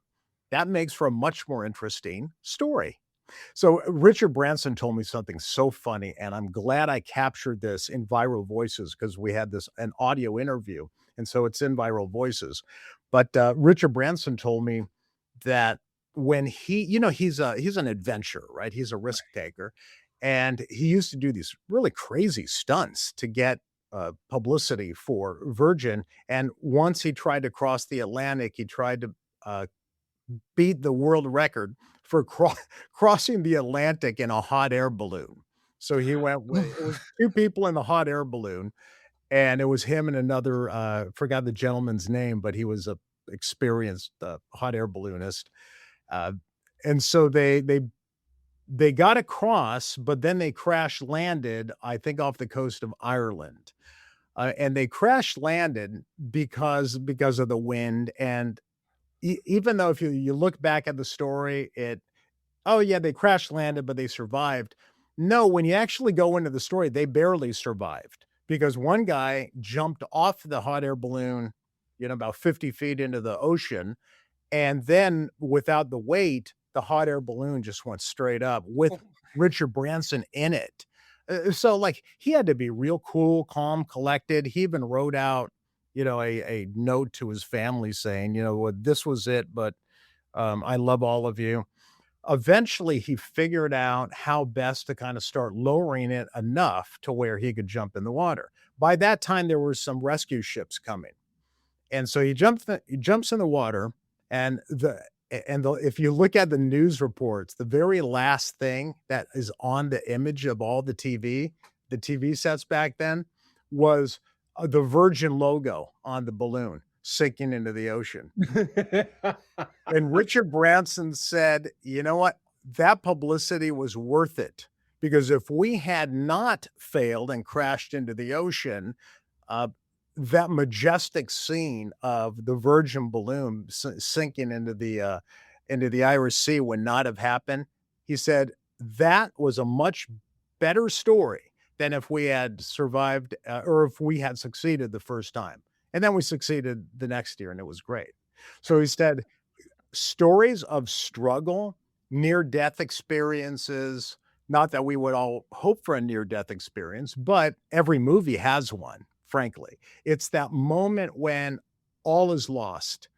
That makes for a much more interesting story. So Richard Branson told me something so funny, and I'm glad I captured this in Viral Voices because we had this an audio interview, and so it's in Viral Voices. But Richard Branson told me that when he's an adventurer, right? He's a risk taker, and he used to do these really crazy stunts to get publicity for Virgin. And once he tried to cross the Atlantic, he tried to beat the world record for crossing the Atlantic in a hot air balloon. So he went wi it was 2 people in the hot air balloon, and it was him and another, forgot the gentleman's name, but he was a experienced, hot air balloonist, uh, and so they got across, but then they crash landed, I think, off the coast of Ireland, and they crash landed because of the wind, and even though if you look back at the story, oh, yeah, they crash landed, but they survived. No, when you actually go into the story, they barely survived because one guy jumped off the hot air balloon, about 50 feet into the ocean. And then without the weight, the hot air balloon just went straight up with Richard Branson in it. So, like, he had to be real cool, calm, collected. He even wrote out, a note to his family saying, "Well, this was it, but I love all of you." Eventually, he figured out how best to kinda start lowering it enough to where he could jump in the water. By that time, there were some rescue ships coming, and so he jumps in the water, and if you look at the news reports, the very last thing that is on the image of all the TV sets back then, was, the Virgin logo on the balloon sinking into the ocean. And Richard Branson said, "You know what? That publicity was worth it because if we had not failed and crashed into the ocean, uh, that majestic scene of the Virgin balloon sinking into the Irish Sea would not have happened." He said, "That was a much better story than if we had survived, or if we had succeeded the first time." And then we succeeded the next year, and it was great. So he said, stories of struggle, near-death experiences, not that we would all hope for a near-death experience, but every movie has one, frankly. It's that moment when all is lost,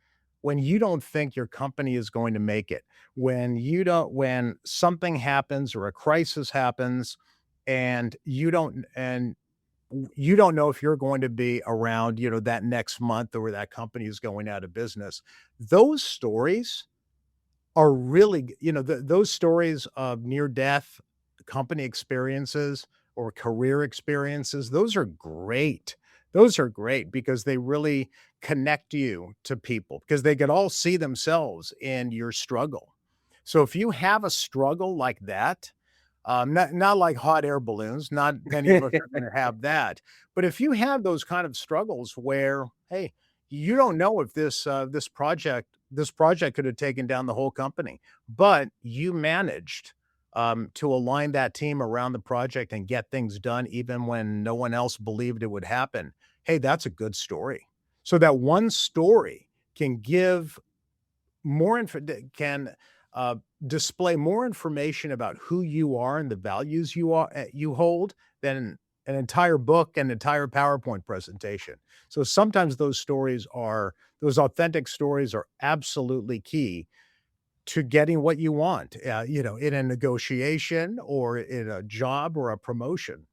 when you don't think your company is going to make it, when something happens or a crisis happens and you don't know if you're going to be around, that next month or that company is going out of business. Those stories are really those stories of near death company experiences or career experiences, those are great. Those are great because they really connect you to people because they could all see themselves in your struggle. So if you have a struggle like that, not like hot air balloons, not many of us are gonna have that, but if you have those kind of struggles where, hey, you don't know if this project could have taken down the whole company, but you managed, to align that team around the project and get things done even when no one else believed it would happen. Hey, that's a good story. So that one story can give more inf can, uh, display more information about who you are and the values you hold than an entire book, an entire PowerPoint presentation. So sometimes those authentic stories are absolutely key to getting what you want, in a negotiation or in a job or a promotion.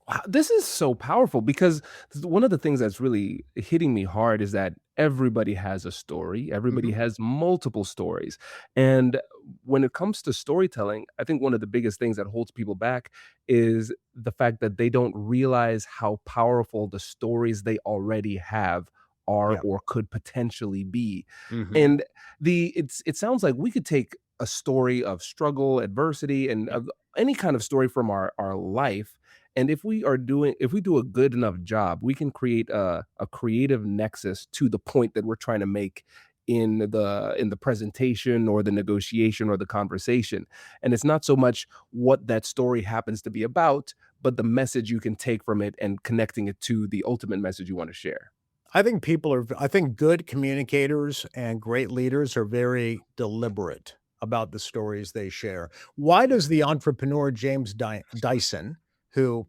Wow, this is so powerful because one of the things that's really hitting me hard is that everybody has a story. Everybody Mhm. has multiple stories. And when it comes to storytelling, I think one of the biggest things that holds people back is the fact that they don't realize how powerful the stories they already have are Yeah. or could potentially be. Mhm. And it sounds like we could take a story of struggle, adversity, and Yep. of any kind of story from our life, and if we do a good enough job, we can create a creative nexus to the point that we're trying to make in the presentation or the negotiation or the conversation. And it's not so much what that story happens to be about, but the message you can take from it and connecting it to the ultimate message you want to share. I think good communicators and great leaders are very deliberate about the stories they share. Why does the entrepreneur James Dyson, who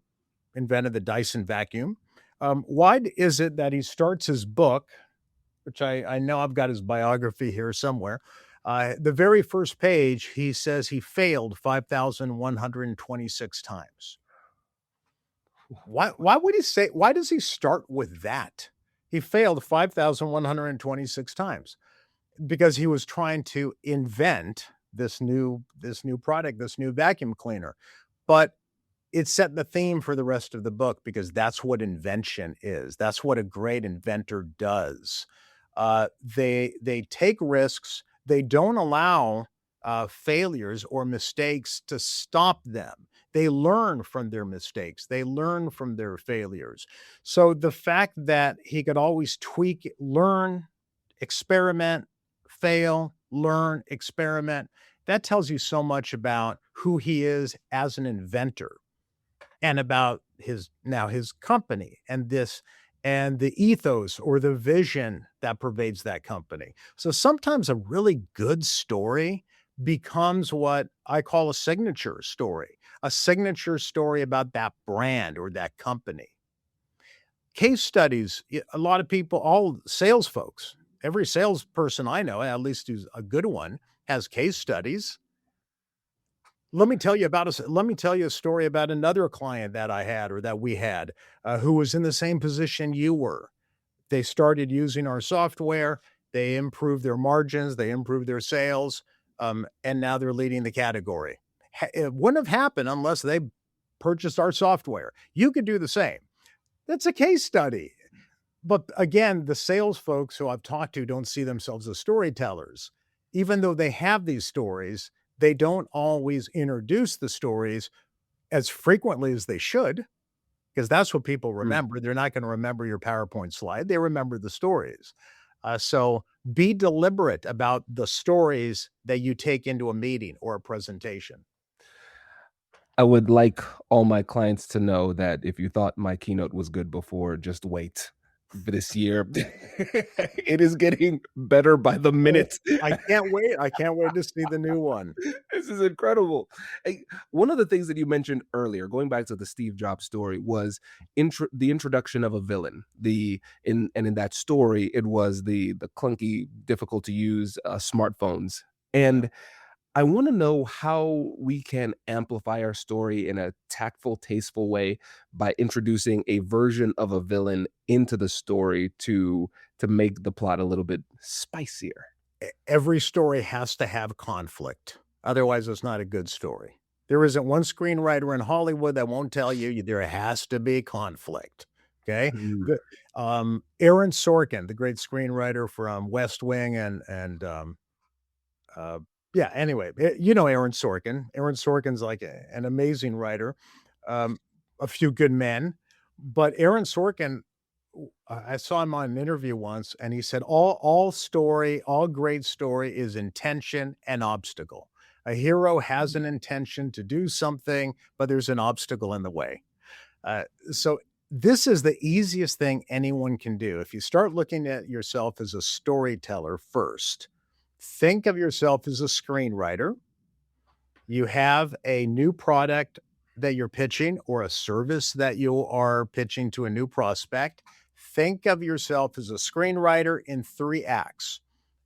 invented the Dyson vacuum, is it that he starts his book, which I know I've got his biography here somewhere, the very first page, he says he failed 5,126 times. Why does he start with that? He failed 5,126 times because he was trying to invent this new product, this new vacuum cleaner. But it set the theme for the rest of the book because that's what invention is. That's what a great inventor does. They take risks. They don't allow failures or mistakes to stop them. They learn from their mistakes. They learn from their failures. So the fact that he could always tweak, learn, experiment, fail, learn, experiment, that tells you so much about who he is as an inventor and about his company and the ethos or the vision that pervades that company. So sometimes a really good story becomes what I call a signature story about that brand or that company. Case studies, a lot of people, all sales folks, every salesperson I know, at least who's a good one, has case studies. Let me tell you a story about another client that I had or that we had, who was in the same position you were. They started using our software, they improved their margins, they improved their sales, and now they're leading the category. It wouldn't have happened unless they purchased our software. You could do the same. That's a case study. But again, the sales folks who I've talked to don't see themselves as storytellers. Even though they have these stories, they don't always introduce the stories as frequently as they should, because that's what people Mm. remember. They're not going to remember your PowerPoint slide. They remember the stories. So be deliberate about the stories that you take into a meeting or a presentation. I would like all my clients to know that if you thought my keynote was good before, just wait. This year, it is getting better by the Oh, minute. I can't wait. I can't wait to see the new one. This is incredible. Hey, one of the things that you mentioned earlier, going back to the Steve Jobs story, was the introduction of a villain. In that story, it was the clunky, difficult to use smartphones. Yeah. And I want to know how we can amplify our story in a tactful, tasteful way by introducing a version of a villain into the story to make the plot a little bit spicier. Every story has to have conflict. Otherwise, it's not a good story. There isn't one screenwriter in Hollywood that won't tell you there has to be conflict. Okay. Mm. Aaron Sorkin, the great screenwriter from West Wing uh, yeah, anyway, you know Aaron Sorkin. Aaron Sorkin's like an amazing writer, um, a few good men, but Aaron Sorkin, I saw him on an interview once, and he said, all great story is intention and obstacle. A hero has an intention to do something, but there's an obstacle in the way. So this is the easiest thing anyone can do. If you start looking at yourself as a storyteller first, Think of yourself as a screenwriter. You have a new product that you're pitching or a service that you are pitching to a new prospect. Think of yourself as a screenwriter in 3 acts.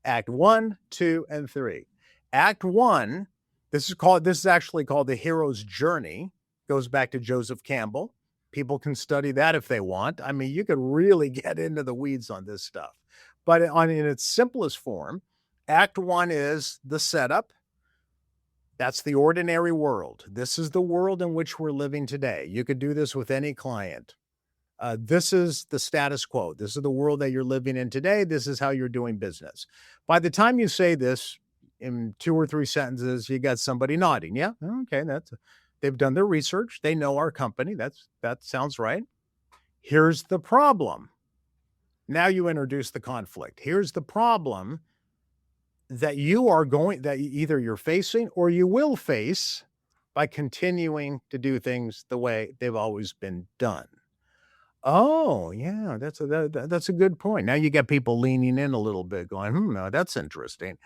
Act 1, 2, and 3. Act 1, this is actually called the hero's journey. Goes back to Joseph Campbell. People can study that if they want. I mean, you could really get into the weeds on this stuff. But in its simplest form, act 1 is the setup. That's the ordinary world. This is the world in which we're living today. You could do this with any client. This is the status quo. This is the world that you're living in today. This is how you're doing business. By the time you say this in 2 or 3 sentences, you got somebody nodding. Yeah, okay, they've done their research. They know our company. That sounds right. Here's the problem. Now you introduce the conflict. Here's the problem that either you're facing or you will face by continuing to do things the way they've always been done. Oh, yeah, that's a good point. Now you get people leaning in a little bit going, no, that's interesting.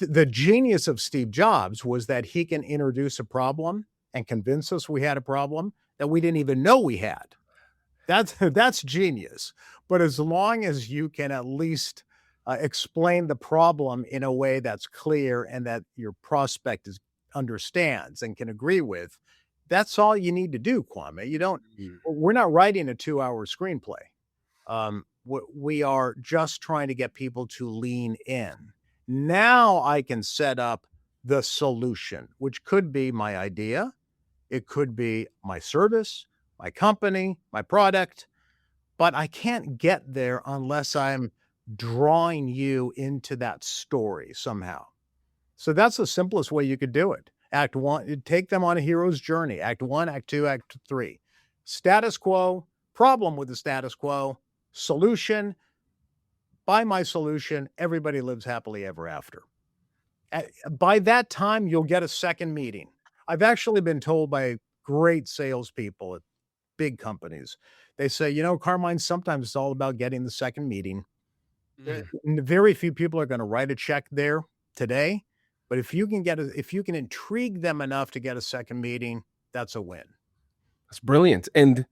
The genius of Steve Jobs was that he can introduce a problem and convince us we had a problem that we didn't even know we had. That's genius. But as long as you can at least explain the problem in a way that's clear and that your prospect understands and can agree with, that's all you need to do, Kwame. We're not writing a 2-hour screenplay. We are just trying to get people to lean in. Now I can set up the solution, which could be my idea. It could be my service, my company, my product, but I can't get there unless I'm drawing you into that story somehow. So that's the simplest way you could do it. Act 1, take them on a hero's journey. Act 1, Act 2, Act 3. Status quo, problem with the status quo, solution. By my solution, everybody lives happily ever after. By that time, you'll get a second meeting. I've actually been told by great salespeople at big companies, they say, Carmine, sometimes it's all about getting the second meeting. Very few people are going to write a check there today, but if you can intrigue them enough to get a second meeting, that's a win. That's brilliant. And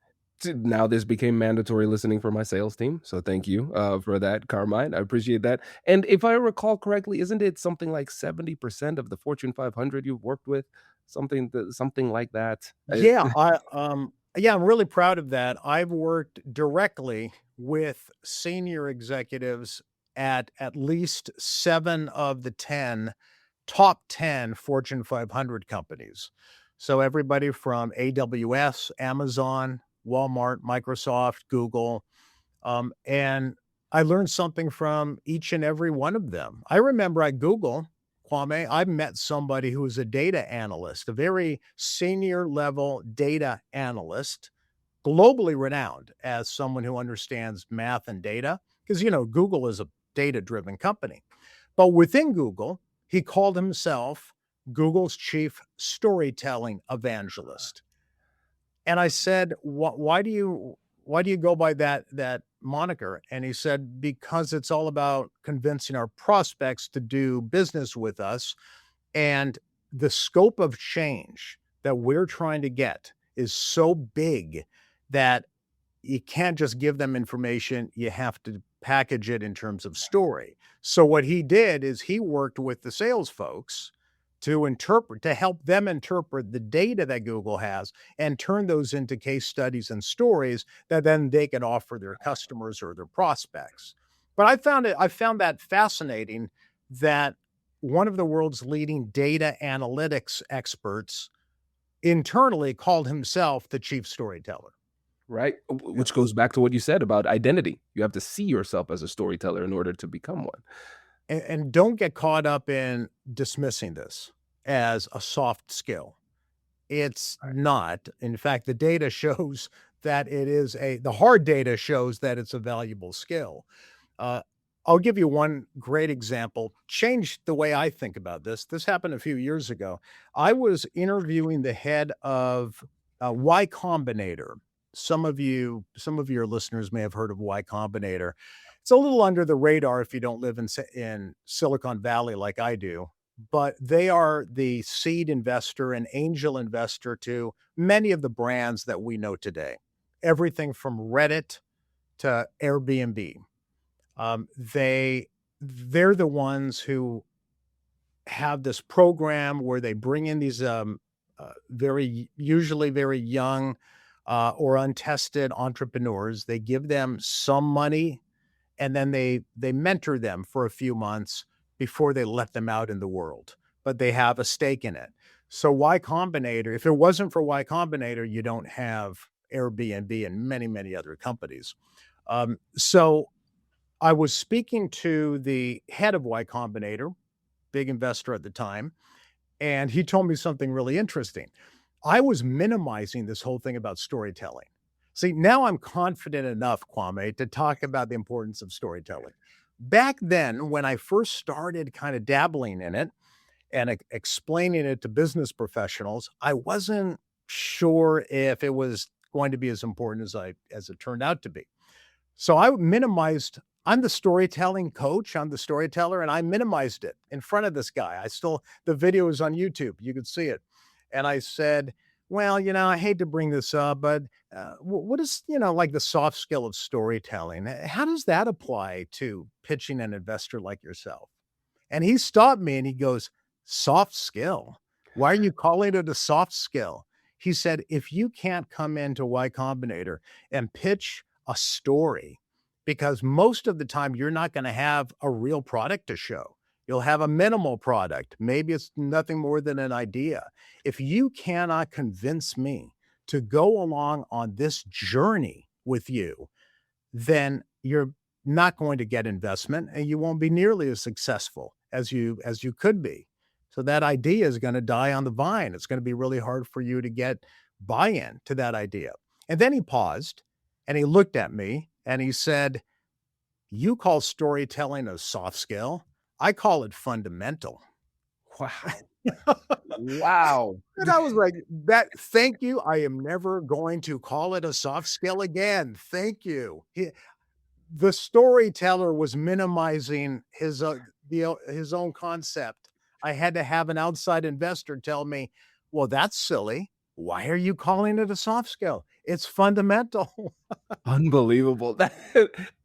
now this became mandatory listening for my sales team. So thank you for that, Carmine. I appreciate that. And if I recall correctly, isn't it something like 70% of the Fortune 500 you've worked with? Something like that. Yeah, I'm really proud of that. I've worked directly with senior executives at least 7 of the top 10 Fortune 500 companies. So everybody from AWS, Amazon, Walmart, Microsoft, Google, and I learned something from each and every one of them. I remember at Google, Kwame, I met somebody who was a data analyst, a very senior level data analyst, globally renowned as someone who understands math and data, because, Google is a data-driven company. But within Google, he called himself Google's chief storytelling evangelist. And I said, why do you go by that moniker? And he said, because it's all about convincing our prospects to do business with us. And the scope of change that we're trying to get is so big that you can't just give them information. You have to package it in terms of story. So what he did is he worked with the sales folks to help them interpret the data that Google has and turn those into case studies and stories that then they can offer their customers or their prospects. But I found that fascinating that one of the world's leading data analytics experts internally called himself the chief storyteller. Right. Which goes back to what you said about identity. You have to see yourself as a storyteller in order to become one. And don't get caught up in dismissing this as a soft skill. It's not. In fact, the data shows that the hard data shows that it's a valuable skill. I'll give you one great example. Changed the way I think about this. This happened a few years ago. I was interviewing the head of Y Combinator. Some of your listeners may have heard of Y Combinator. It's a little under the radar if you don't live in Silicon Valley like I do, but they are the seed investor and angel investor to many of the brands that we know today. Everything from Reddit to Airbnb. They're the ones who have this program where they bring in these usually very young or untested entrepreneurs. They give them some money, and then they mentor them for a few months before they let them out in the world. But they have a stake in it. So Y Combinator, if it wasn't for Y Combinator, you don't have Airbnb and many, many other companies. So I was speaking to the head of Y Combinator, big investor at the time, and he told me something really interesting. I was minimizing this whole thing about storytelling. See, now I'm confident enough, Kwame, to talk about the importance of storytelling. Back then, when I first started kind of dabbling in it and explaining it to business professionals, I wasn't sure if it was going to be as important as it turned out to be. So I minimized. I'm the storytelling coach. I'm the storyteller, and I minimized it in front of this guy. The video is on YouTube. You can see it. And I said, well, I hate to bring this up, but what is, like the soft skill of storytelling? How does that apply to pitching an investor like yourself? And he stopped me and he goes, soft skill? Why are you calling it a soft skill? He said, if you can't come into Y Combinator and pitch a story, because most of the time you're not going to have a real product to show. You'll have a minimal product. Maybe it's nothing more than an idea. If you cannot convince me to go along on this journey with you, then you're not going to get investment and you won't be nearly as successful as you could be. So that idea is going to die on the vine. It's going to be really hard for you to get buy-in to that idea. And then he paused and he looked at me and he said, you call storytelling a soft skill. I call it fundamental. Wow. Wow. And I was like, thank you. I am never going to call it a soft skill again. Thank you. The storyteller was minimizing his own concept. I had to have an outside investor tell me, well, that's silly. Why are you calling it a soft skill? It's fundamental. Unbelievable.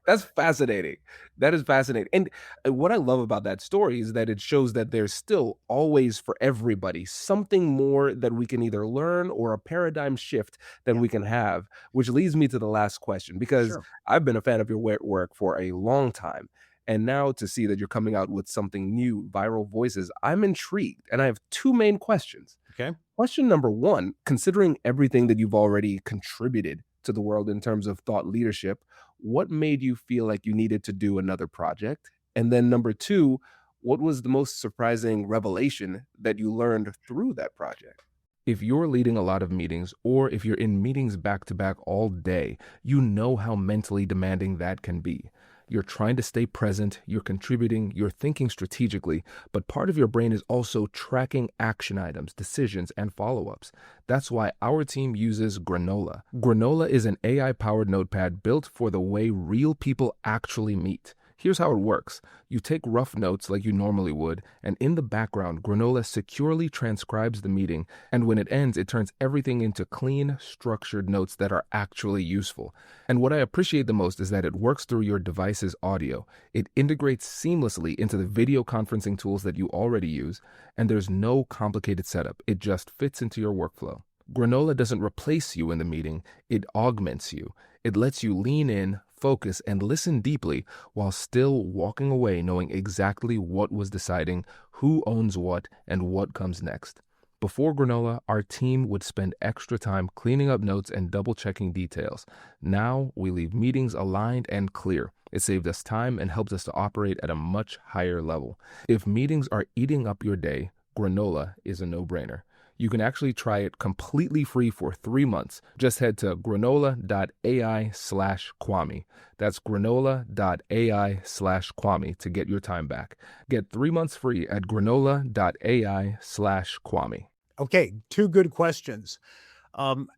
That's fascinating. That is fascinating. And what I love about that story is that it shows that there's still always for everybody something more that we can either learn or a paradigm shift that Yeah. we can have, which leads me to the last question, because Sure. I've been a fan of your work for a long time. And now to see that you're coming out with something new, Viral Voices, I'm intrigued. And I have two main questions. Okay. Question number one, considering everything that you've already contributed to the world in terms of thought leadership, what made you feel like you needed to do another project? And then number two, what was the most surprising revelation that you learned through that project? If you're leading a lot of meetings, or if you're in meetings back to back all day, you know how mentally demanding that can be. You're trying to stay present, you're contributing, you're thinking strategically, but part of your brain is also tracking action items, decisions, and follow-ups. That's why our team uses Granola. Granola is an AI-powered notepad built for the way real people actually meet. Here's how it works. You take rough notes like you normally would, and in the background, Granola securely transcribes the meeting, and when it ends, it turns everything into clean, structured notes that are actually useful. And what I appreciate the most is that it works through your device's audio. It integrates seamlessly into the video conferencing tools that you already use, and there's no complicated setup. It just fits into your workflow. Granola doesn't replace you in the meeting, it augments you. It lets you lean in, focus, and listen deeply while still walking away knowing exactly what was deciding, who owns what, and what comes next. Before Granola, our team would spend extra time cleaning up notes and double-checking details. Now, we leave meetings aligned and clear. It saved us time and helped us to operate at a much higher level. If meetings are eating up your day, Granola is a no-brainer. You can actually try it completely free for 3 months. Just head to granola.ai/Kwame. That's granola.ai/Kwame to get your time back. Get 3 months free at granola.ai/Kwame. Okay, two good questions.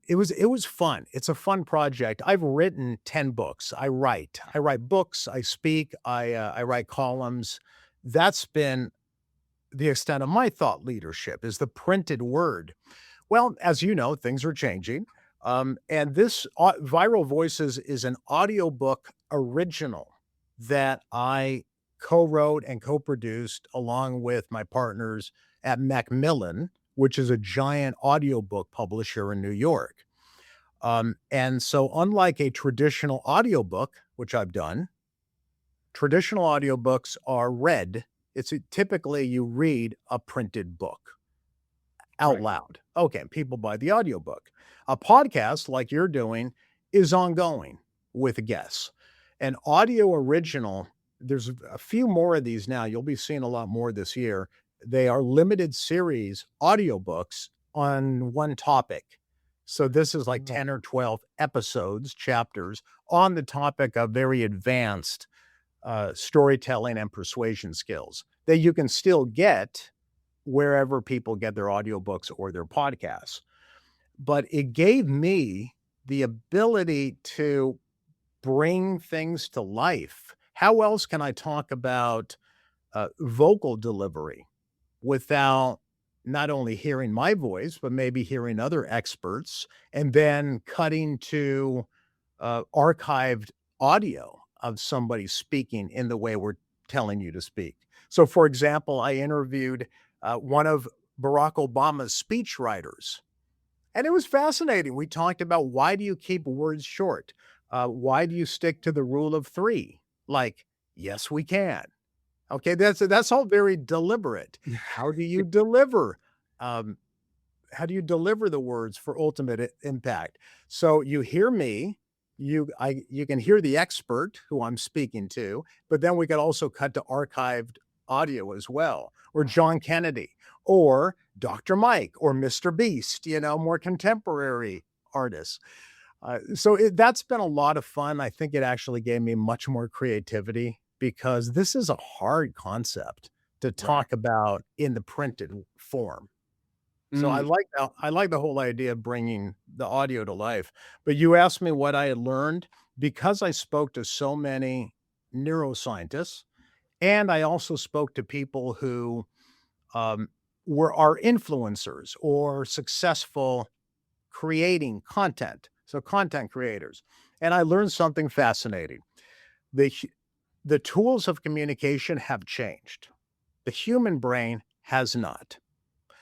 It was fun. It's a fun project. I've written 10 books. I write books, I speak, I write columns. That's been the extent of my thought leadership is the printed word. Well, as you know, things are changing. And this Viral Voices is an audiobook original that I co-wrote and co-produced along with my partners at Macmillan, which is a giant audiobook publisher in New York. And so unlike a traditional audiobook, which I've done, traditional audiobooks are read. Typically you read a printed book out Right. loud. Okay, people buy the audiobook. A podcast like you're doing is ongoing with guests. An audio original, there's a few more of these now. You'll be seeing a lot more this year. They are limited series audiobooks on one topic. So this is like Oh, 10 or 12 episodes, chapters on the topic of very advanced storytelling and persuasion skills that you can still get wherever people get their audiobooks or their podcasts. But it gave me the ability to bring things to life. How else can I talk about vocal delivery without not only hearing my voice, but maybe hearing other experts and then cutting to archived audio of somebody speaking in the way we're telling you to speak. So, for example, I interviewed one of Barack Obama's speechwriters, and it was fascinating. We talked about why do you keep words short? Why do you stick to the rule of three? Like, yes, we can. Okay, that's all very deliberate. How do you deliver? Um, how do you deliver the words for ultimate impact? So you hear me, you can hear the expert who I'm speaking to, but then we could also cut to archived audio as well, or John Kennedy, or Dr. Mike, or Mr. Beast, more contemporary artists. That's been a lot of fun. I think it actually gave me much more creativity because this is a hard concept to right. talk about in the printed form. So Mm, I like the whole idea of bringing the audio to life. But you asked me what I had learned because I spoke to so many neuroscientists, and I also spoke to people who um, were our influencers or successful creating content. So content creators, and I learned something fascinating. The hu- the tools of communication have changed. The human brain has not.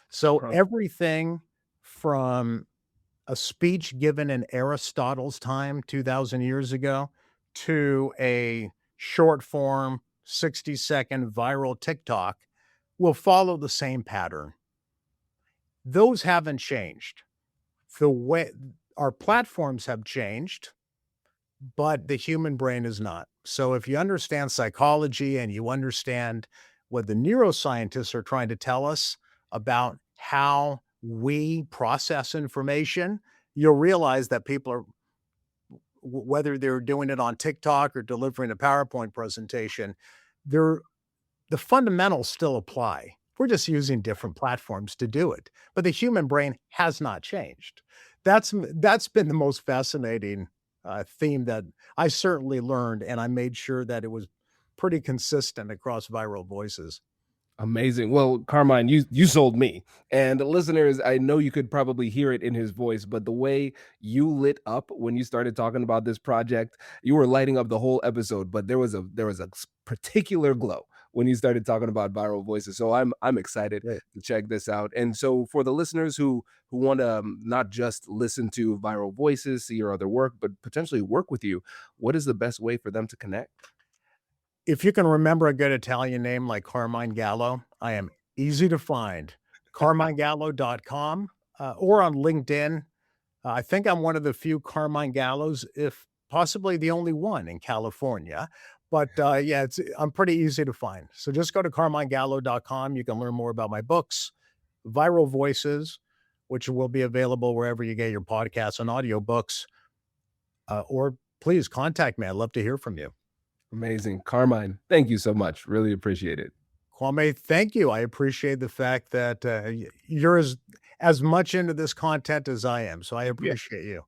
So huh. everything from a speech given in Aristotle's time 2,000 years ago to a short form 60-second viral TikTok will follow the same pattern. Those haven't changed. The way our platforms have changed, but the human brain is not. So if you understand psychology and you understand what the neuroscientists are trying to tell us about how we process information, you'll realize that people are whether they're doing it on TikTok or delivering a PowerPoint presentation, they're the fundamentals still apply. We're just using different platforms to do it, but the human brain has not changed. That's been the most fascinating theme that I certainly learned, and I made sure that it was pretty consistent across Viral Voices. Amazing. Well, Carmine, you sold me. And the listeners, I know you could probably hear it in his voice, but the way you lit up when you started talking about this project, you were lighting up the whole episode, but there was a particular glow when you started talking about viral voices. So I'm excited Great. to check this out. And so for the listeners who want to not just listen to viral voices, see your other work, but potentially work with you, what is the best way for them to connect? If you can remember a good Italian name like Carmine Gallo, I am easy to find. CarmineGallo.com or on LinkedIn. I think I'm one of the few Carmine Gallos, if possibly the only one in California. But yeah, I'm pretty easy to find. So just go to CarmineGallo.com. You can learn more about my books, Viral Voices, which will be available wherever you get your podcasts and audiobooks. Or please contact me. I'd love to hear from you. Amazing. Carmine, thank you so much. Really appreciate it. Kwame, thank you. I appreciate the fact that, you're as much into this content as I am, so I Yeah. appreciate you.